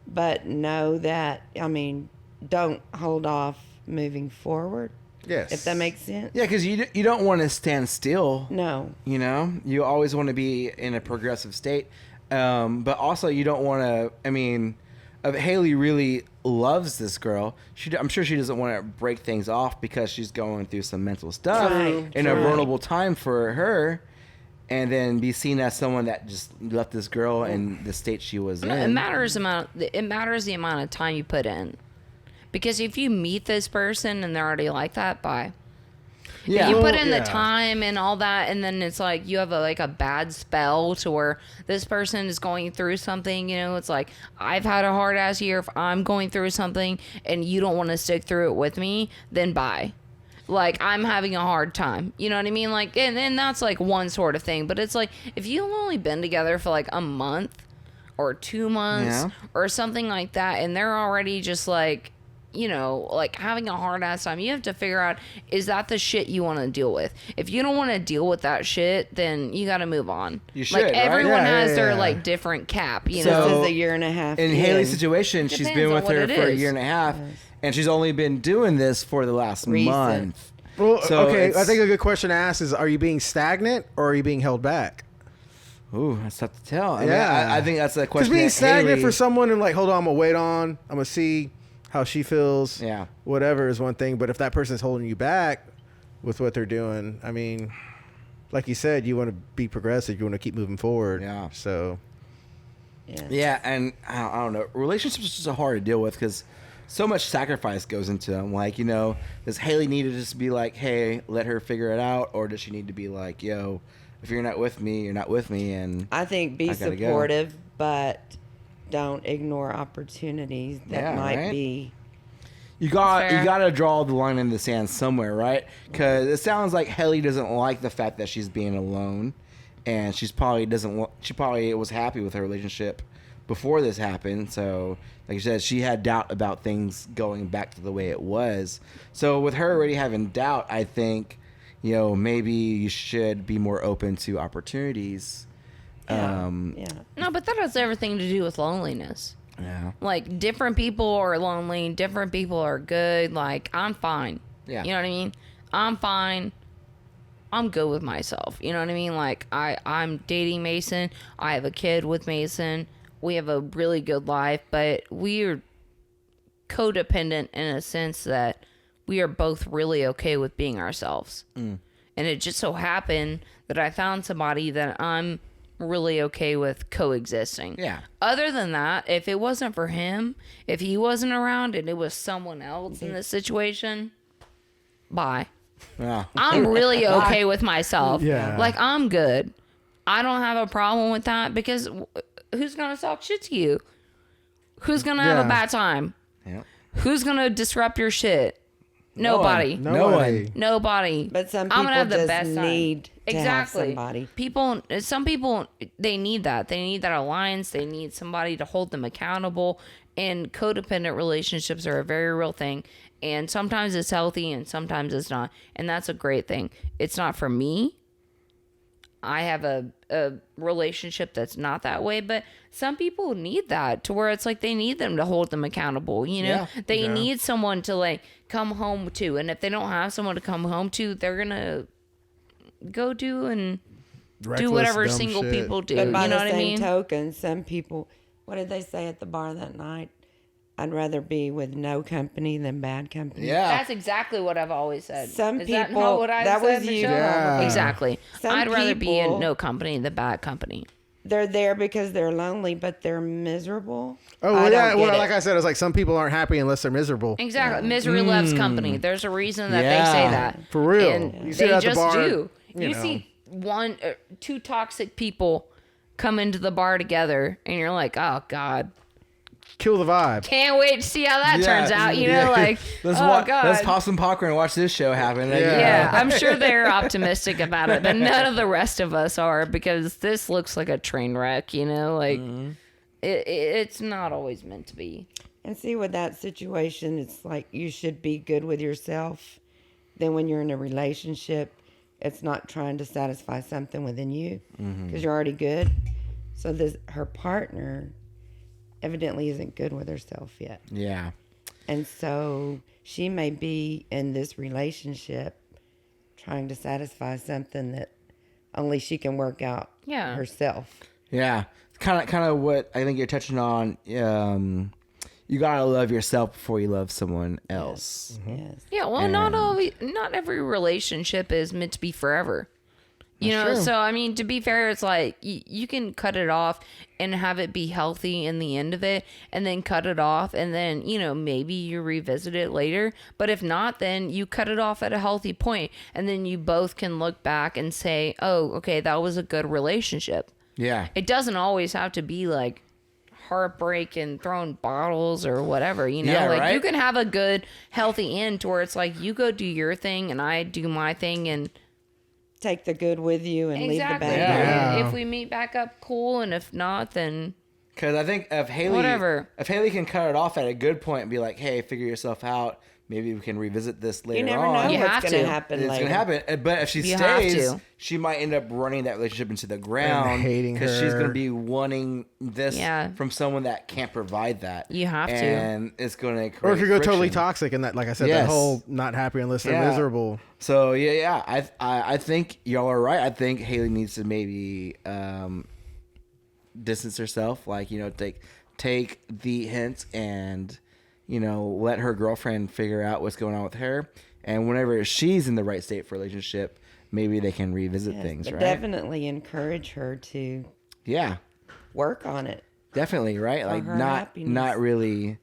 but know that, I mean, don't hold off moving forward, Yes. if that makes sense. Yeah, because you don't want to stand still. No. You know, you always want to be in a progressive state, but also you don't want to. I mean, if Haley really loves this girl, I'm sure she doesn't want to break things off because she's going through some mental stuff Right, in a right. vulnerable time for her, and then be seen as someone that just left this girl in the state she was in. It matters the amount of time you put in, because if you meet this person and they're already like that, bye. Yeah. You Well, put in yeah. the time and all that, and then it's like you have a bad spell to where this person is going through something. You know, it's like I've had a hard ass year. If I'm going through something and you don't want to stick through it with me, then bye. Like I'm having a hard time. You know what I mean? Like, and that's like one sort of thing. But it's like if you've only been together for like a month or 2 months Yeah. or something like that, and they're already just like, you know, like having a hard ass time, you have to figure out, is that the shit you want to deal with? If you don't want to deal with that shit, then you got to move on. You should, like right? everyone Yeah, has yeah, their yeah. like different cap, you So- know. This is a year and a half. In Haley's situation, she's Depends been on with what her it for a is. year and a half, and she's only been doing this for the last Recent. month. Well, So okay. I it's- think a good question to ask is: are you being stagnant or are you being held back? Ooh, that's tough to tell. I mean, Yeah. I think that's a Because question. being that stagnant Haley- for someone and like, hold on, I'm gonna wait on. I'm gonna see how she feels. Yeah. Whatever is one thing, but if that person's holding you back with what they're doing, I mean, like you said, you want to be progressive. You want to keep moving forward. Yeah. So Yeah, and I don't know. Relationships are just so hard to deal with because so much sacrifice goes into them. Like, you know, does Haley need to just be like, hey, let her figure it out? Or does she need to be like, yo, if you're not with me, you're not with me? And I think be I gotta go. supportive, but don't ignore opportunities that Yeah, might right? be. you Fair. got to draw the line in the sand somewhere, right? Because it sounds like Haley doesn't like the fact that she's being alone. And she probably was happy with her relationship before this happened. So, like you said, she had doubt about things going back to the way it was. So, with her already having doubt, I think, you know, maybe you should be more open to opportunities. Yeah. No, but that has everything to do with loneliness. Yeah. Like different people are lonely, different people are good. Like I'm fine. Yeah. You know what I mean? I'm fine. I'm good with myself. You know what I mean? Like I'm dating Mason. I have a kid with Mason. We have a really good life, but we are codependent in a sense that we are both really okay with being ourselves. And it just so happened that I found somebody that I'm really okay with coexisting. Yeah. Other than that, if it wasn't for him, if he wasn't around and it was someone else in this situation, bye. Yeah. I'm really okay with myself. Yeah. Like, I'm good. I don't have a problem with that because who's going to talk shit to you? Who's going to have a bad time? Yeah. Who's going to disrupt your shit? Nobody. Nobody. Nobody. But some I'm people gonna have the just best time. need to have somebody. Some people, they need that. They need that alliance. They need somebody to hold them accountable. And codependent relationships are a very real thing. And sometimes it's healthy and sometimes it's not. And that's a great thing. It's not for me. I have a relationship that's not that way, but some people need that to where it's like they need them to hold them accountable. You know, they need someone to like come home to. And if they don't have someone to come home to, they're going to go do and do whatever dumb single shit. people do. But by You know the what I same mean? token, some people, what did they say at the bar that night? I'd rather be with no company than bad company. Yeah. That's exactly what I've always said. Some Is that people- not what I that said, was you. Michelle? Yeah. Exactly. Some I'd rather be in people- no company than bad company. They're there because they're lonely, but they're miserable. Oh, I well, yeah. don't Well, get like it. I said, it's like some people aren't happy unless they're miserable. Exactly. Misery loves company. There's a reason that Yeah. they say that. For real. And You see they it at the just bar, do. you know. See two toxic people come into the bar together and you're like, oh God, Kill the vibe. can't wait to see how that Yeah. turns out. You know, Yeah. like, Let's oh God. let's pop some popcorn and watch this show happen. Yeah, I'm sure they're optimistic about it, but none of the rest of us are because this looks like a train wreck, you know? Like, it's not always meant to be. And see, with that situation, it's like you should be good with yourself. Then when you're in a relationship, it's not trying to satisfy something within you because you're already good. So her partner evidently isn't good with herself yet. Yeah. And so she may be in this relationship trying to satisfy something that only she can work out herself. Yeah. Kind of what I think you're touching on. You gotta love yourself before you love someone else. Yes. Yeah, well, not every relationship is meant to be forever. You know, true. so I mean, to be fair, it's like you can cut it off and have it be healthy in the end of it, and then cut it off, and then, you know, maybe you revisit it later. But if not, then you cut it off at a healthy point, and then you both can look back and say, oh, okay, that was a good relationship. Yeah. It doesn't always have to be like heartbreak and throwing bottles or whatever, you know? Yeah, like right? you can have a good, healthy end to where it's like you go do your thing and I do my thing and Take the good with you and exactly. leave the bad Yeah. behind. And if we meet back up, cool. And if not, then Because I think if Haley can cut it off at a good point and be like, hey, figure yourself out. Maybe we can revisit this later You never on. know You what's have going to to. happen It's later. gonna happen, but if she You have stays, to. she might end up running that relationship into the ground, hating because she's her. gonna be wanting this Yeah. from someone that can't provide that. You have to. and it's gonna create Or if you go totally friction. toxic and that, like I said, Yes. that whole not happy unless they're Yeah. miserable. So yeah, I think y'all are right. I think Haley needs to maybe distance herself, like, you know, take the hints and, you know, let her girlfriend figure out what's going on with her, and whenever she's in the right state for a relationship, maybe they can revisit Yes, things, but right? definitely encourage her to Yeah, work on it. definitely, right? Like her not happiness. really,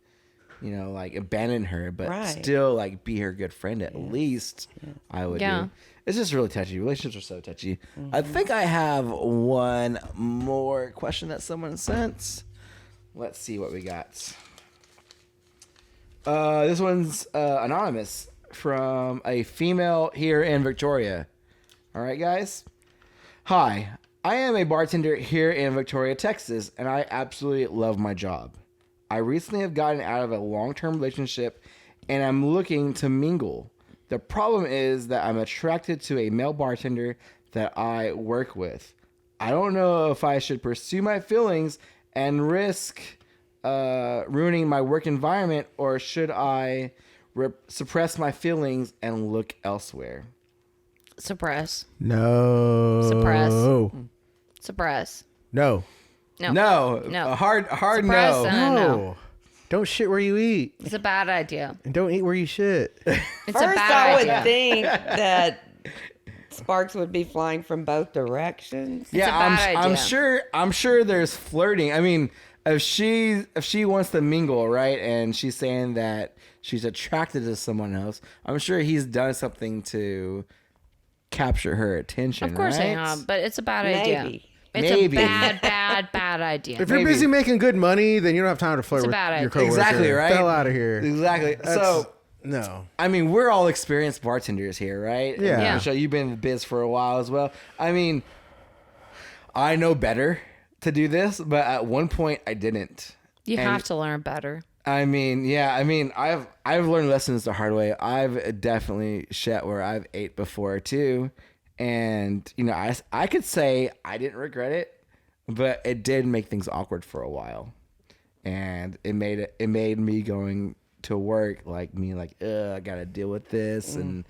you know, like abandon her, but Right. still like be her good friend at least. I would Yeah. do. It's just really touchy. Relationships are so touchy. I think I have one more question that someone sent. Let's see what we got. This one's anonymous from a female here in Victoria. All right, guys. Hi, I am a bartender here in Victoria, Texas, and I absolutely love my job. I recently have gotten out of a long-term relationship, and I'm looking to mingle. The problem is that I'm attracted to a male bartender that I work with. I don't know if I should pursue my feelings and risk ruining my work environment, or should I suppress my feelings and look elsewhere. suppress. No. Suppress. Suppress. No. No. No, a hard Suppress no. and a no. No. Don't shit where you eat. It's a bad idea. And don't eat where you shit. It's a First, bad I would idea. think that sparks would be flying from both directions. a bad idea. I'm sure there's flirting. I mean, if she wants to mingle, right, and she's saying that she's attracted to someone else, I'm sure he's done something to capture her attention. Of course right? I have, but it's a bad idea. Maybe. It's a bad idea. If you're busy making good money, then you don't have time to flirt It's a with bad your idea. coworker. Exactly, right? The hell out of here. Exactly. So, no. I mean, we're all experienced bartenders here, right? Yeah. And Yeah. Michelle, you've been in the biz for a while as well. I mean, I know better to do this, but at one point I didn't. You And- have to learn better. I mean, yeah. I mean, I've learned lessons the hard way. I've definitely shat where I've ate before too, and you know, I could say I didn't regret it, but it did make things awkward for a while, and it made me going to work like I gotta deal with this and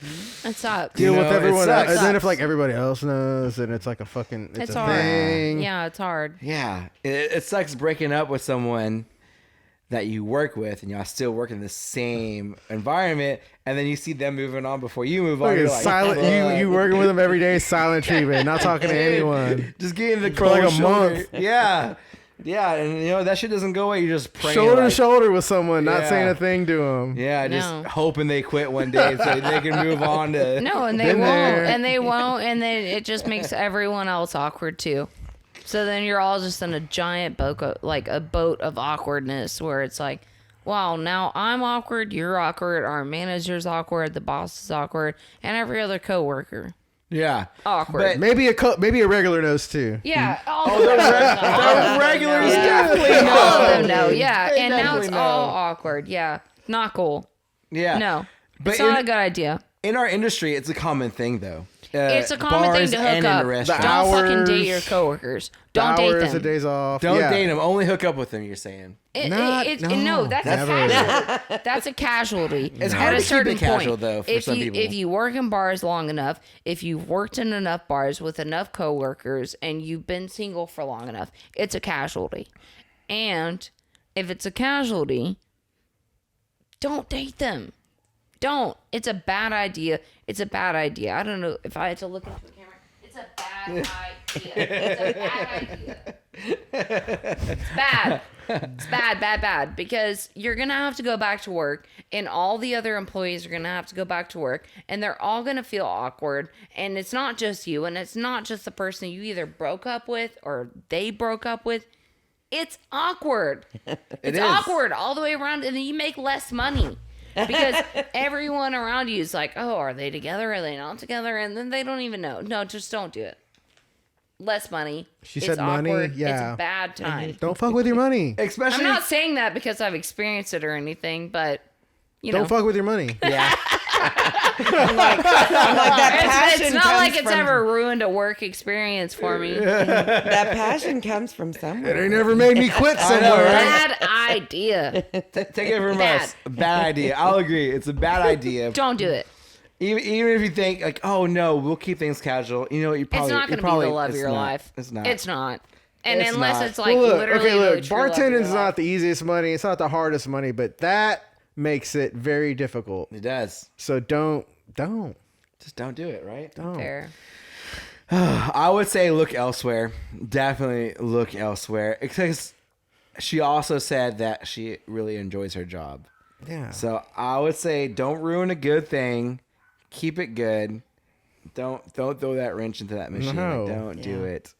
It sucks. Deal with know, it everyone sucks. else. And then if like everybody else knows, and it's like a fucking, it's a hard. thing. Yeah, it's hard. yeah, it sucks breaking up with someone that you work with and y'all still work in the same environment, and then you see them moving on before you move on. Like You're it's like, silent. "Fuck." You working with them every day, silent treatment, not talking to anyone. Just getting the For like cold a shoulder. month. Yeah. Yeah, and you know that shit doesn't go away. You're just praying Shoulder to like, shoulder with someone, not Yeah. saying a thing to them. Yeah, just No. hoping they quit one day so they can move on to. No, and they Been won't. there. And they won't. And then it just makes everyone else awkward too. So then you're all just in a giant boat, like a boat of awkwardness where it's like, wow, now I'm awkward, you're awkward, our manager's awkward, the boss is awkward, and every other coworker. Yeah, Awkward. But Maybe a regular knows too. Yeah, all the regulars know. definitely All know. of them know. Yeah, They and now it's definitely all know. awkward. Yeah, not cool. Yeah, No, But it's not in- a good idea. In our industry, it's a common thing though. It's a common thing bars to hook and in up. restaurants. Don't fucking date hours- your coworkers. Don't date Hours, them. the days off. Don't Yeah. date them. Only hook up with them. You're saying No, No, that's a never. casualty. That's a casualty. It's At hard a to keep certain it casual, point, though, for if some you people. if you work in bars long enough, if you've worked in enough bars with enough coworkers, and you've been single for long enough, it's a casualty. And if it's a casualty, don't date them. Don't. It's a bad idea. It's a bad idea. I don't know if I had to look into the camera. It's a bad idea. It's a bad idea. It's bad. It's bad. Because you're going to have to go back to work, and all the other employees are going to have to go back to work, and they're all going to feel awkward. And it's not just you, and it's not just the person you either broke up with or they broke up with. It's awkward. It's is. awkward all the way around, and then you make less money. Because everyone around you is like, oh, are they together? Are they not together? And then they don't even know. No, just don't do it. Less money. She It's said money? awkward. Yeah. It's a bad time. Don't fuck with your money. especially. I'm not saying that because I've experienced it or anything, but you know, Don't fuck with your money. Yeah, I'm like that passion it's not comes like it's from, ever ruined a work experience for me. that passion comes from somewhere. They never made me quit know, somewhere. right? Bad idea. take it from Bad. us. Bad idea. I'll agree. It's a bad idea. Don't do it. Even if you think like, oh no, we'll keep things casual. You know, you probably It's not going to be the love of your life. It's not. It's not. And It's unless not. it's like Well, look, literally okay, look. the true love of your Bartending is life. not the easiest money. It's not the hardest money, but that makes it very difficult. It does. So don't. Just don't do it. Right. Fair. I would say look elsewhere. Definitely look elsewhere. Because she also said that she really enjoys her job. Yeah. So I would say don't ruin a good thing. Keep it good. Don't throw that wrench into that machine. No. Don't do Yeah. it.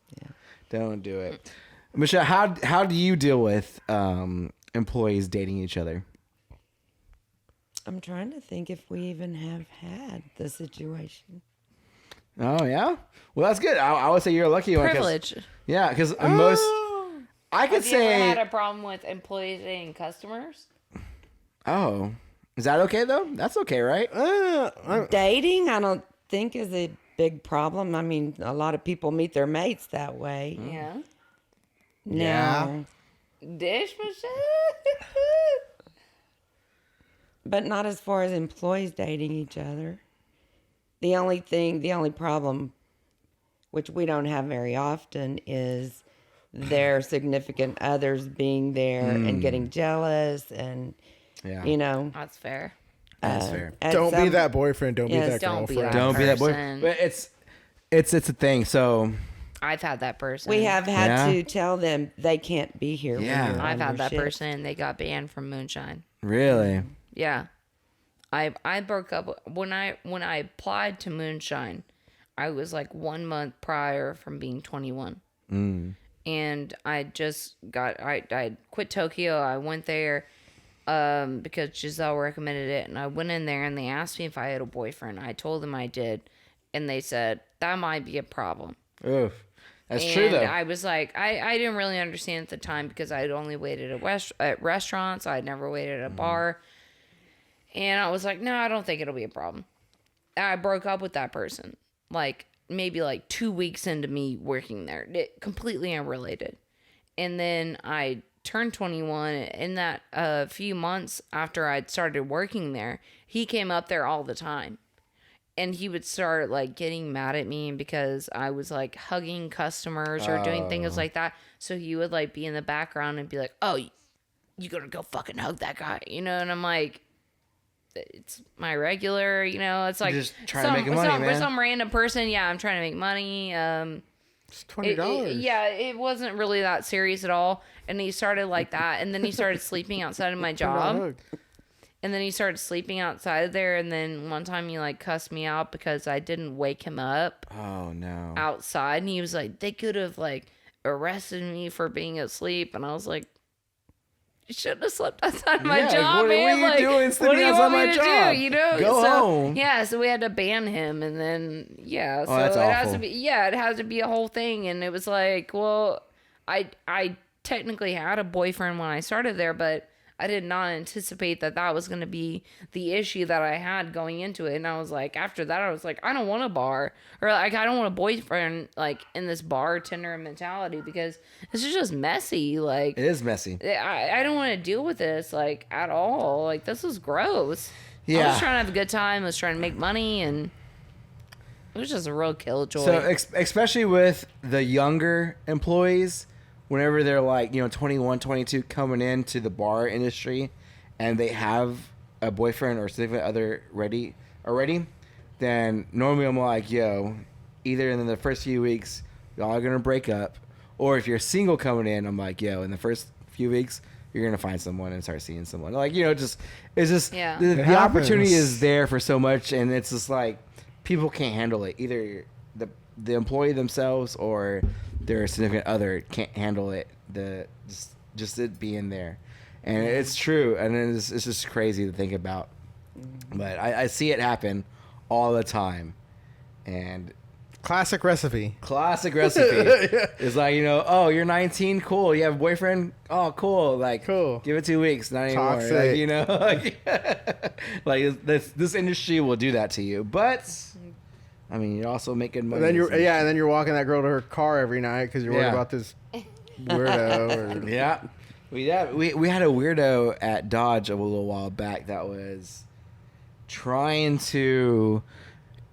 Don't do it. Michelle, how do you deal with employees dating each other? I'm trying to think if we even have had the situation. Oh yeah. Well, that's good. I would say you're a lucky one. 'Cause- Privilege. Yeah, because most I could Have you ever say. had a problem with employees dating customers? Oh, is that okay though? That's okay, right? Dating, I don't think is a big problem. I mean, a lot of people meet their mates that way. Yeah. Now, Dish machine? but not as far as employees dating each other. The only problem, which we don't have very often, is their significant others being there and getting jealous and, Yeah. you know. That's fair. That's fair. at Don't be some- that boyfriend. Don't be Yes, that don't be girlfriend. that. Don't be that boy. person. But it's It's a thing. So I've had that person. We have had Yeah. to tell them they can't be here. when Yeah. you're on I've your had that shift. person and they got banned from moonshine. really, Yeah. I broke up when I applied to moonshine. I was like 1 month prior from being 21. And I just got I quit Tokyo. I went there because Giselle recommended it, and I went in there and they asked me if I had a boyfriend. I told them I did, and they said that might be a problem. oof, that's And true though. I was like, I didn't really understand at the time because I had only waited at restaurants. I'd never waited at a bar. And I was like, no, I don't think it'll be a problem. I broke up with that person, like maybe like 2 weeks into me working there, completely unrelated. And then I turned 21. In that few months after I'd started working there, he came up there all the time. And he would start like getting mad at me because I was like hugging customers or doing things like that. So he would like be in the background and be like, oh, you gonna go fucking hug that guy, you know? And I'm like, it's my regular, you know, it's like Just trying to make money, man. some random person. Yeah, I'm trying to make money. It's $20. Yeah, it wasn't really that serious at all. And he started like that. And then he started sleeping outside of my job. And then he started sleeping outside there. And then one time he like cussed me out because I didn't wake him up Oh no. outside. And he was like, they could have like arrested me for being asleep. And I was like, you shouldn't have slept outside my Yeah, job, what man. are you Like, doing what sleeping do you outside want my me to job? do? You know, Go home. Yeah, so we had to ban him, and then yeah, so that's it has awful. to be. Yeah, it has to be a whole thing, and it was like, well, I technically had a boyfriend when I started there, but I did not anticipate that was going to be the issue that I had going into it. And I was like, after that, I was like, I don't want a bar, or like, I don't want a boyfriend like in this bartender mentality, because this is just messy. Like, It is messy. I don't want to deal with this like at all. Like, this is gross. I Yeah. was trying to have a good time. I was trying to make money, and it was just a real killjoy. So especially with the younger employees, whenever they're like, 21, 22 coming into the bar industry and they have a boyfriend or significant other ready already, then normally I'm like, yo, either in the first few weeks, y'all are going to break up, or if you're single coming in, I'm like, yo, in the first few weeks, you're going to find someone and start seeing someone. Like, it's just, Yeah. the happens. opportunity is there for so much, and it's just like, people can't handle it. Either the employee themselves or their significant other can't handle it. Just it being there, and it's true, and it's just crazy to think about. But I see it happen all the time, and Classic recipe. classic recipe is like, oh, you're 19, cool. You have a boyfriend, oh, cool. Like, Cool. Give it 2 weeks, not anymore. Toxic. Like, this industry will do that to you, but. I mean, you're also making money. And then you're walking that girl to her car every night because you're worried Yeah. about this weirdo. Yeah. We had a weirdo at Dodge a little while back that was trying to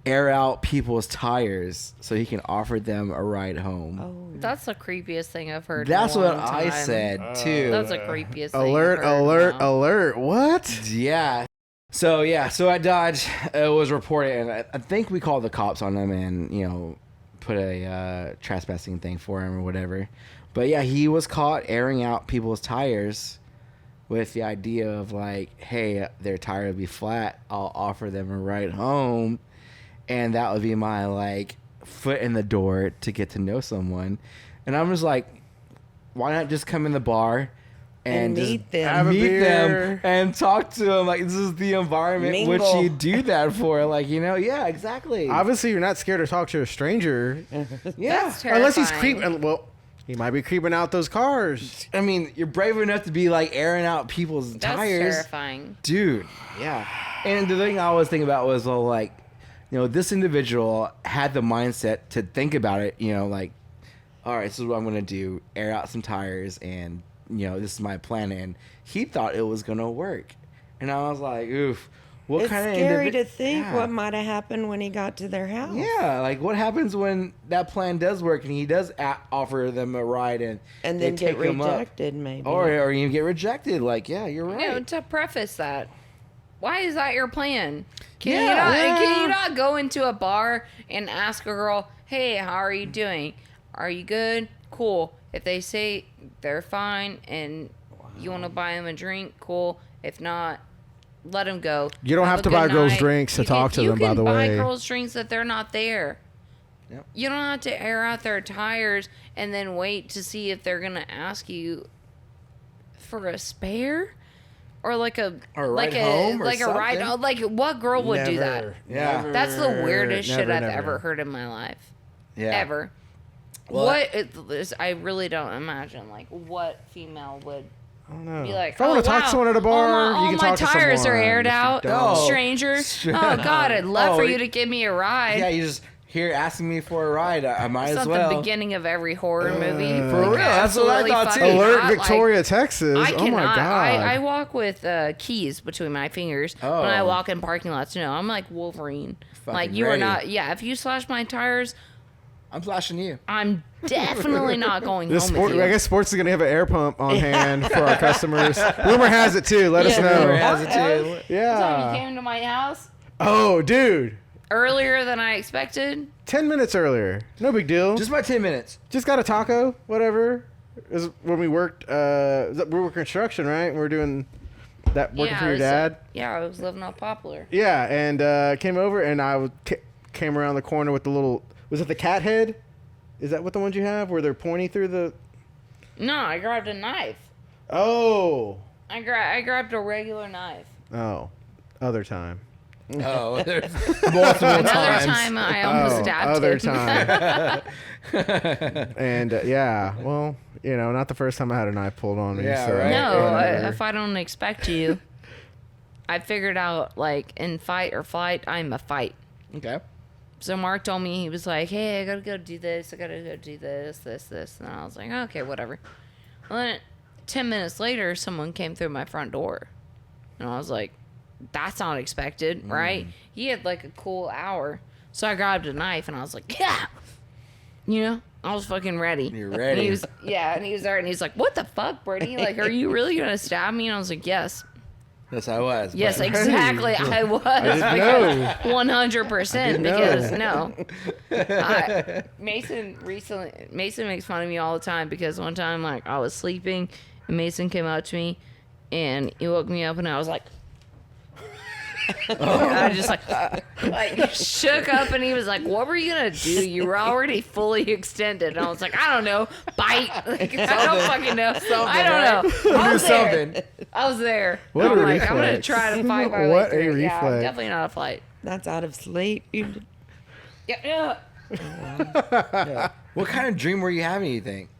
air out people's tires so he can offer them a ride home. Oh, That's the creepiest thing I've heard. That's in a what long I time. said too. That's the creepiest thing. Alert! I've heard Alert! now. Alert! What? Yeah. So at Dodge, it was reported, and I think we called the cops on him and put a trespassing thing for him or whatever. But yeah, he was caught airing out people's tires with the idea of like, hey, their tire will be flat. I'll offer them a ride home, and that would be my like foot in the door to get to know someone. And I'm just like, why not just come in the bar? And meet just them. Have a meet beer. them and talk to them. Like, this is the environment which Mingle. you do that for. Like, yeah, exactly. Obviously, you're not scared to talk to a stranger Yeah. That's unless he's terrifying. creeping. Well, he might be creeping out those cars. I mean, you're brave enough to be like airing out people's That's tires. terrifying. Dude, yeah. And the thing I was thinking about was, well, like, this individual had the mindset to think about it, like, all right, this is what I'm going to do, air out some tires, and, this is my plan. And he thought it was going to work. And I was like, oof, what it's kind of scary to think Yeah. what might have happened when he got to their house. Yeah, like what happens when that plan does work and he does offer them a ride and And they then get take him up? rejected, maybe. Or you get rejected. Like, yeah, you're right. To preface that, Why is that your plan? Can Yeah. you not go into a bar and ask a girl, hey, how are you doing? Are you good? Cool. If they say they're fine and you want to buy them a drink, cool. If not, let them go. You don't have to buy girls drinks to talk to them, by the way. You can buy girls drinks that they're not there. Yep. You don't have to air out their tires and then wait to see if they're going to ask you for a spare. Or like a ride home or like a ride. something. Like what girl would do that? Yeah. That's the weirdest shit I've never. ever heard in my life. Yeah. Ever. Well, I really don't imagine like what female would I don't know. be like. If I want to talk to someone at a bar, all you can my talk to tires someone. are aired If you out, don't- stranger. Oh God, I'd love for you to give me a ride. Yeah, you just here asking me for a ride. I might It's as not well. the beginning of every horror movie. For real, that's what I Absolutely thought, too. fucking Alert, not. Victoria, Texas. I Oh my cannot. god. I walk with keys between my fingers Oh. when I walk in parking lots. No, I'm like Wolverine. Fucking Like you are ready. not. Yeah, if you slash my tires, I'm flashing you. I'm definitely not going This home sport, with you. I guess Sports is gonna have an air pump on hand for our customers. Rumor has it too. Let us Yeah, know. Rumor has it too. Time you Yeah. came to my house Oh, dude. earlier than I expected. 10 minutes earlier. No big deal. Just my 10 minutes. Just got a taco, whatever. It was when we worked, we were construction, right? We were doing that, working for I your was, dad. Yeah, I was living off Poplar. Yeah, and came over and came around the corner with the little, was it the cat head? Is that what the ones you have where they're pointy through the? No, I grabbed a knife. Oh. I grabbed a regular knife. Oh. Other time. Oh, there's multiple Another times. time I almost stabbed other him. time. And yeah, well, not the first time I had a knife pulled on me. Yeah, so, right. No, whatever. if I don't expect you, I figured out like in fight or flight, I'm a fight. Okay. So Mark told me, he was like, hey, I gotta go do this, and I was like, okay, whatever. Well, then 10 minutes later, someone came through my front door. And I was like, that's not expected, right? He had like a cool hour. So I grabbed a knife and I was like, yeah. I was fucking ready. You're And ready. he was there and he's like, what the fuck, Brittany? Like, are you really gonna stab me? And I was like, yes. Yes, I was. Yes, but- exactly. I was. know. 100% know. because no. Mason makes fun of me all the time because one time like I was sleeping and Mason came up to me and he woke me up and I was like I just like shook up and he was like, what were you gonna do? You were already fully extended. And I was like, I don't know, bite. Like, I don't fucking know. I don't know. I was there. something. I was there. What I'm a like, I'm gonna reflex. try to fight my What way a through. Yeah, I'm reflex. definitely not a flight. That's out of sleep. Yeah. What kind of dream were you having, you think?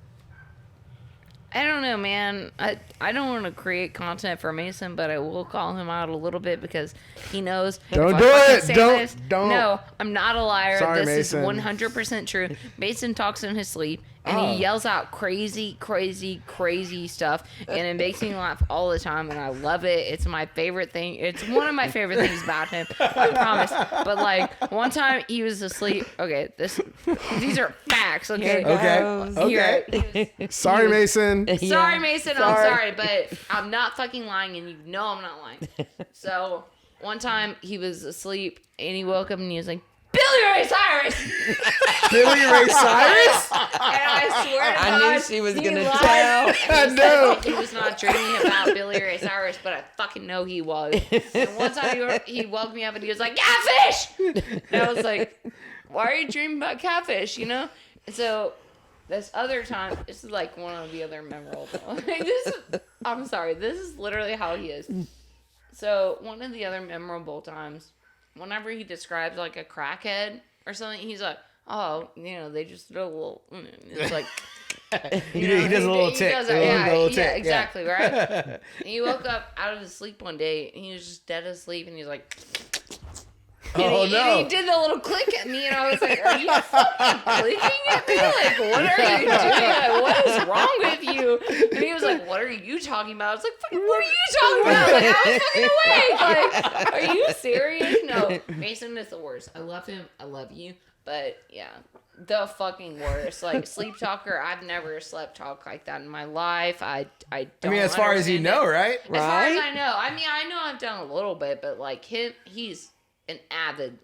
I don't know, man. I don't want to create content for Mason, but I will call him out a little bit because he knows. Don't if I do fucking it. say Don't- this- don't. No, I'm not a liar. Sorry, this Mason. is 100% true. Mason talks in his sleep and Oh. he yells out crazy stuff, and it makes me laugh all the time, and I love it. It's my favorite thing. It's one of my favorite things about him. I promise. But like one time he was asleep. Okay, these are facts. Okay. Okay. Okay. Sorry, Mason. Sorry, Mason. I'm sorry, but I'm not fucking lying, and you know I'm not lying. So one time he was asleep, and he woke up, and he was like, "Billy Ray Cyrus!" Billy Ray Cyrus? And I swear to I God, knew she was he gonna lied. tell. I know. He was not dreaming about Billy Ray Cyrus, but I fucking know he was. And one time he woke me up, and he was like, "Catfish!" And I was like, "Why are you dreaming about catfish?" And so this other time, this is like one of the other memorable. I'm sorry. This is literally how he is. So one of the other memorable times, whenever he describes like a crackhead or something, he's like, "Oh, they just do a little." It's like He does a little tick. does a little tick. yeah, exactly, right. And he woke up out of his sleep one day, and he was just dead asleep, and he was like. And Oh, he, no. and he did the little click at me, and I was like, "Are you fucking clicking at me? Like, what are you doing? Like, what is wrong with you?" And he was like, "What are you talking about?" I was like, "Fucking, what are you talking about? Like, I was fucking awake. Like, are you serious?" No, Mason is the worst. I love him. I love you. But yeah, the fucking worst. Like sleep talker, I've never slept talk like that in my life. I don't as far as you understand know, it. right? As far as I know. I mean, I know I've done a little bit, but like he's an avid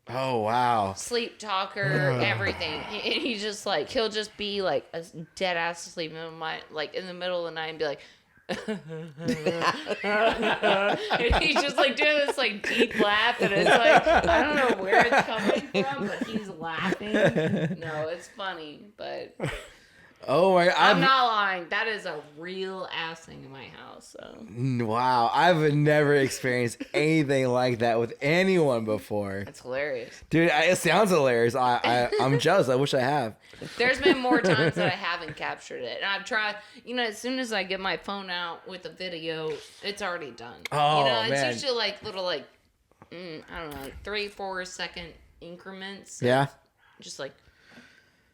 Oh wow. sleep talker, everything. He's just like, he'll just be like a dead ass asleep in in the middle of the night and be like, and he's just like doing this like deep laugh, and it's like, I don't know where it's coming from, but he's laughing. No, it's funny, but Oh my! I'm not lying. That is a real ass thing in my house. So Wow, I've never experienced anything like that with anyone before, it's hilarious. dude. It sounds hilarious. I'm jealous. I wish I have. There's been more times that I haven't captured it, and I've tried. As soon as I get my phone out with a video, it's already done. Oh, It's man. usually like little I don't know, 3-4 second increments. Yeah. Just like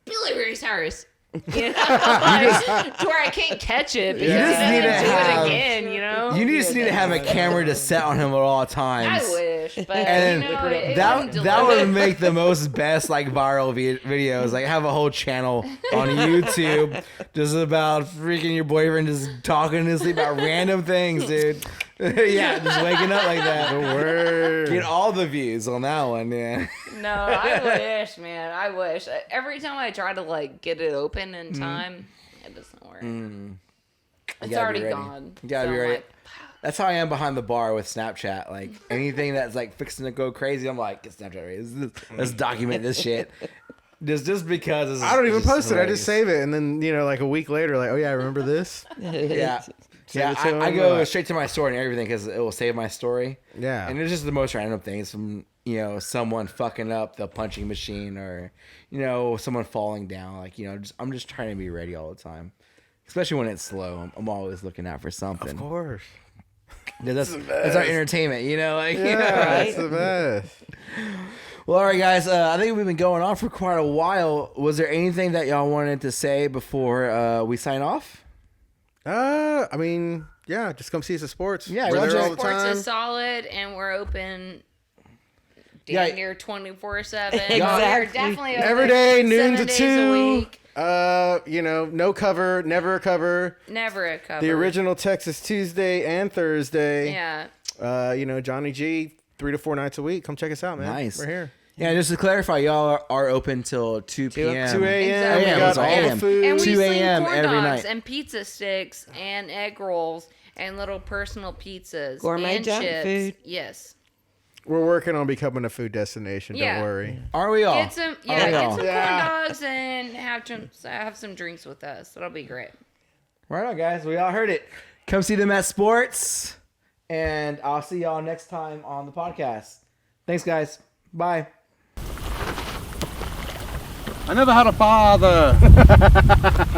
Billy Ray Cyrus. To where I can't catch it because You just he need doesn't to do have- it again, You just need to have a camera to set on him at all times. I wish, but And it that wouldn't that deliver. would make the most best like viral videos. Like have a whole channel on YouTube just about freaking your boyfriend just talking in his sleep about random things, dude. Yeah, just waking up like that. Get all the views on that one, yeah. No, I wish, man. I wish. Every time I try to like get it open in time, it doesn't work. It's gotta already be ready. gone. You gotta So be I'm ready. like, That's how I am behind the bar with Snapchat. Like anything that's like fixing to go crazy, I'm like, get Snapchat ready. Let's document this shit. Just because I don't even it's post it. I hilarious. just save it, and then like a week later, like, oh yeah, I remember this. Yeah. Send Yeah, it to I him, go like- straight to my story and everything because it will save my story. Yeah. And it's just the most random things from, someone fucking up the punching machine or, someone falling down. Like, I'm just trying to be ready all the time. Especially when it's slow. I'm always looking out for something. Of course. Yeah, that's our entertainment, Like, Yeah, that's the best. Well, all right, guys. I think we've been going on for quite a while. Was there anything that y'all wanted to say before we sign off? I mean, yeah, just come see us at sports. Yeah, we're watch there it. all the Sports time. is solid, and we're open Yeah. damn near 24/7. Exactly. We're definitely open Every day, noon 7 to days 2. a week. No cover, never a cover. Never a cover. The original Texas Tuesday and Thursday. Yeah. Johnny G, 3 to 4 nights a week. Come check us out, man. Nice. We're here. Yeah, just to clarify, y'all are open till 2 p.m. 2 a.m. Exactly. We Yeah, got it's all all the AM. food. And we 2 sling a.m. corn every dogs night. and pizza sticks and egg rolls and little personal pizzas Gourmet and junk chips. food. Yes. We're working on becoming a food destination. Yeah. Don't worry. Aren't we all? Get some, Aren't we get all? some Yeah. corn dogs and have some drinks with us. That'll be great. Right on, guys. We all heard it. Come see them at sports, and I'll see y'all next time on the podcast. Thanks, guys. Bye. I never had a father.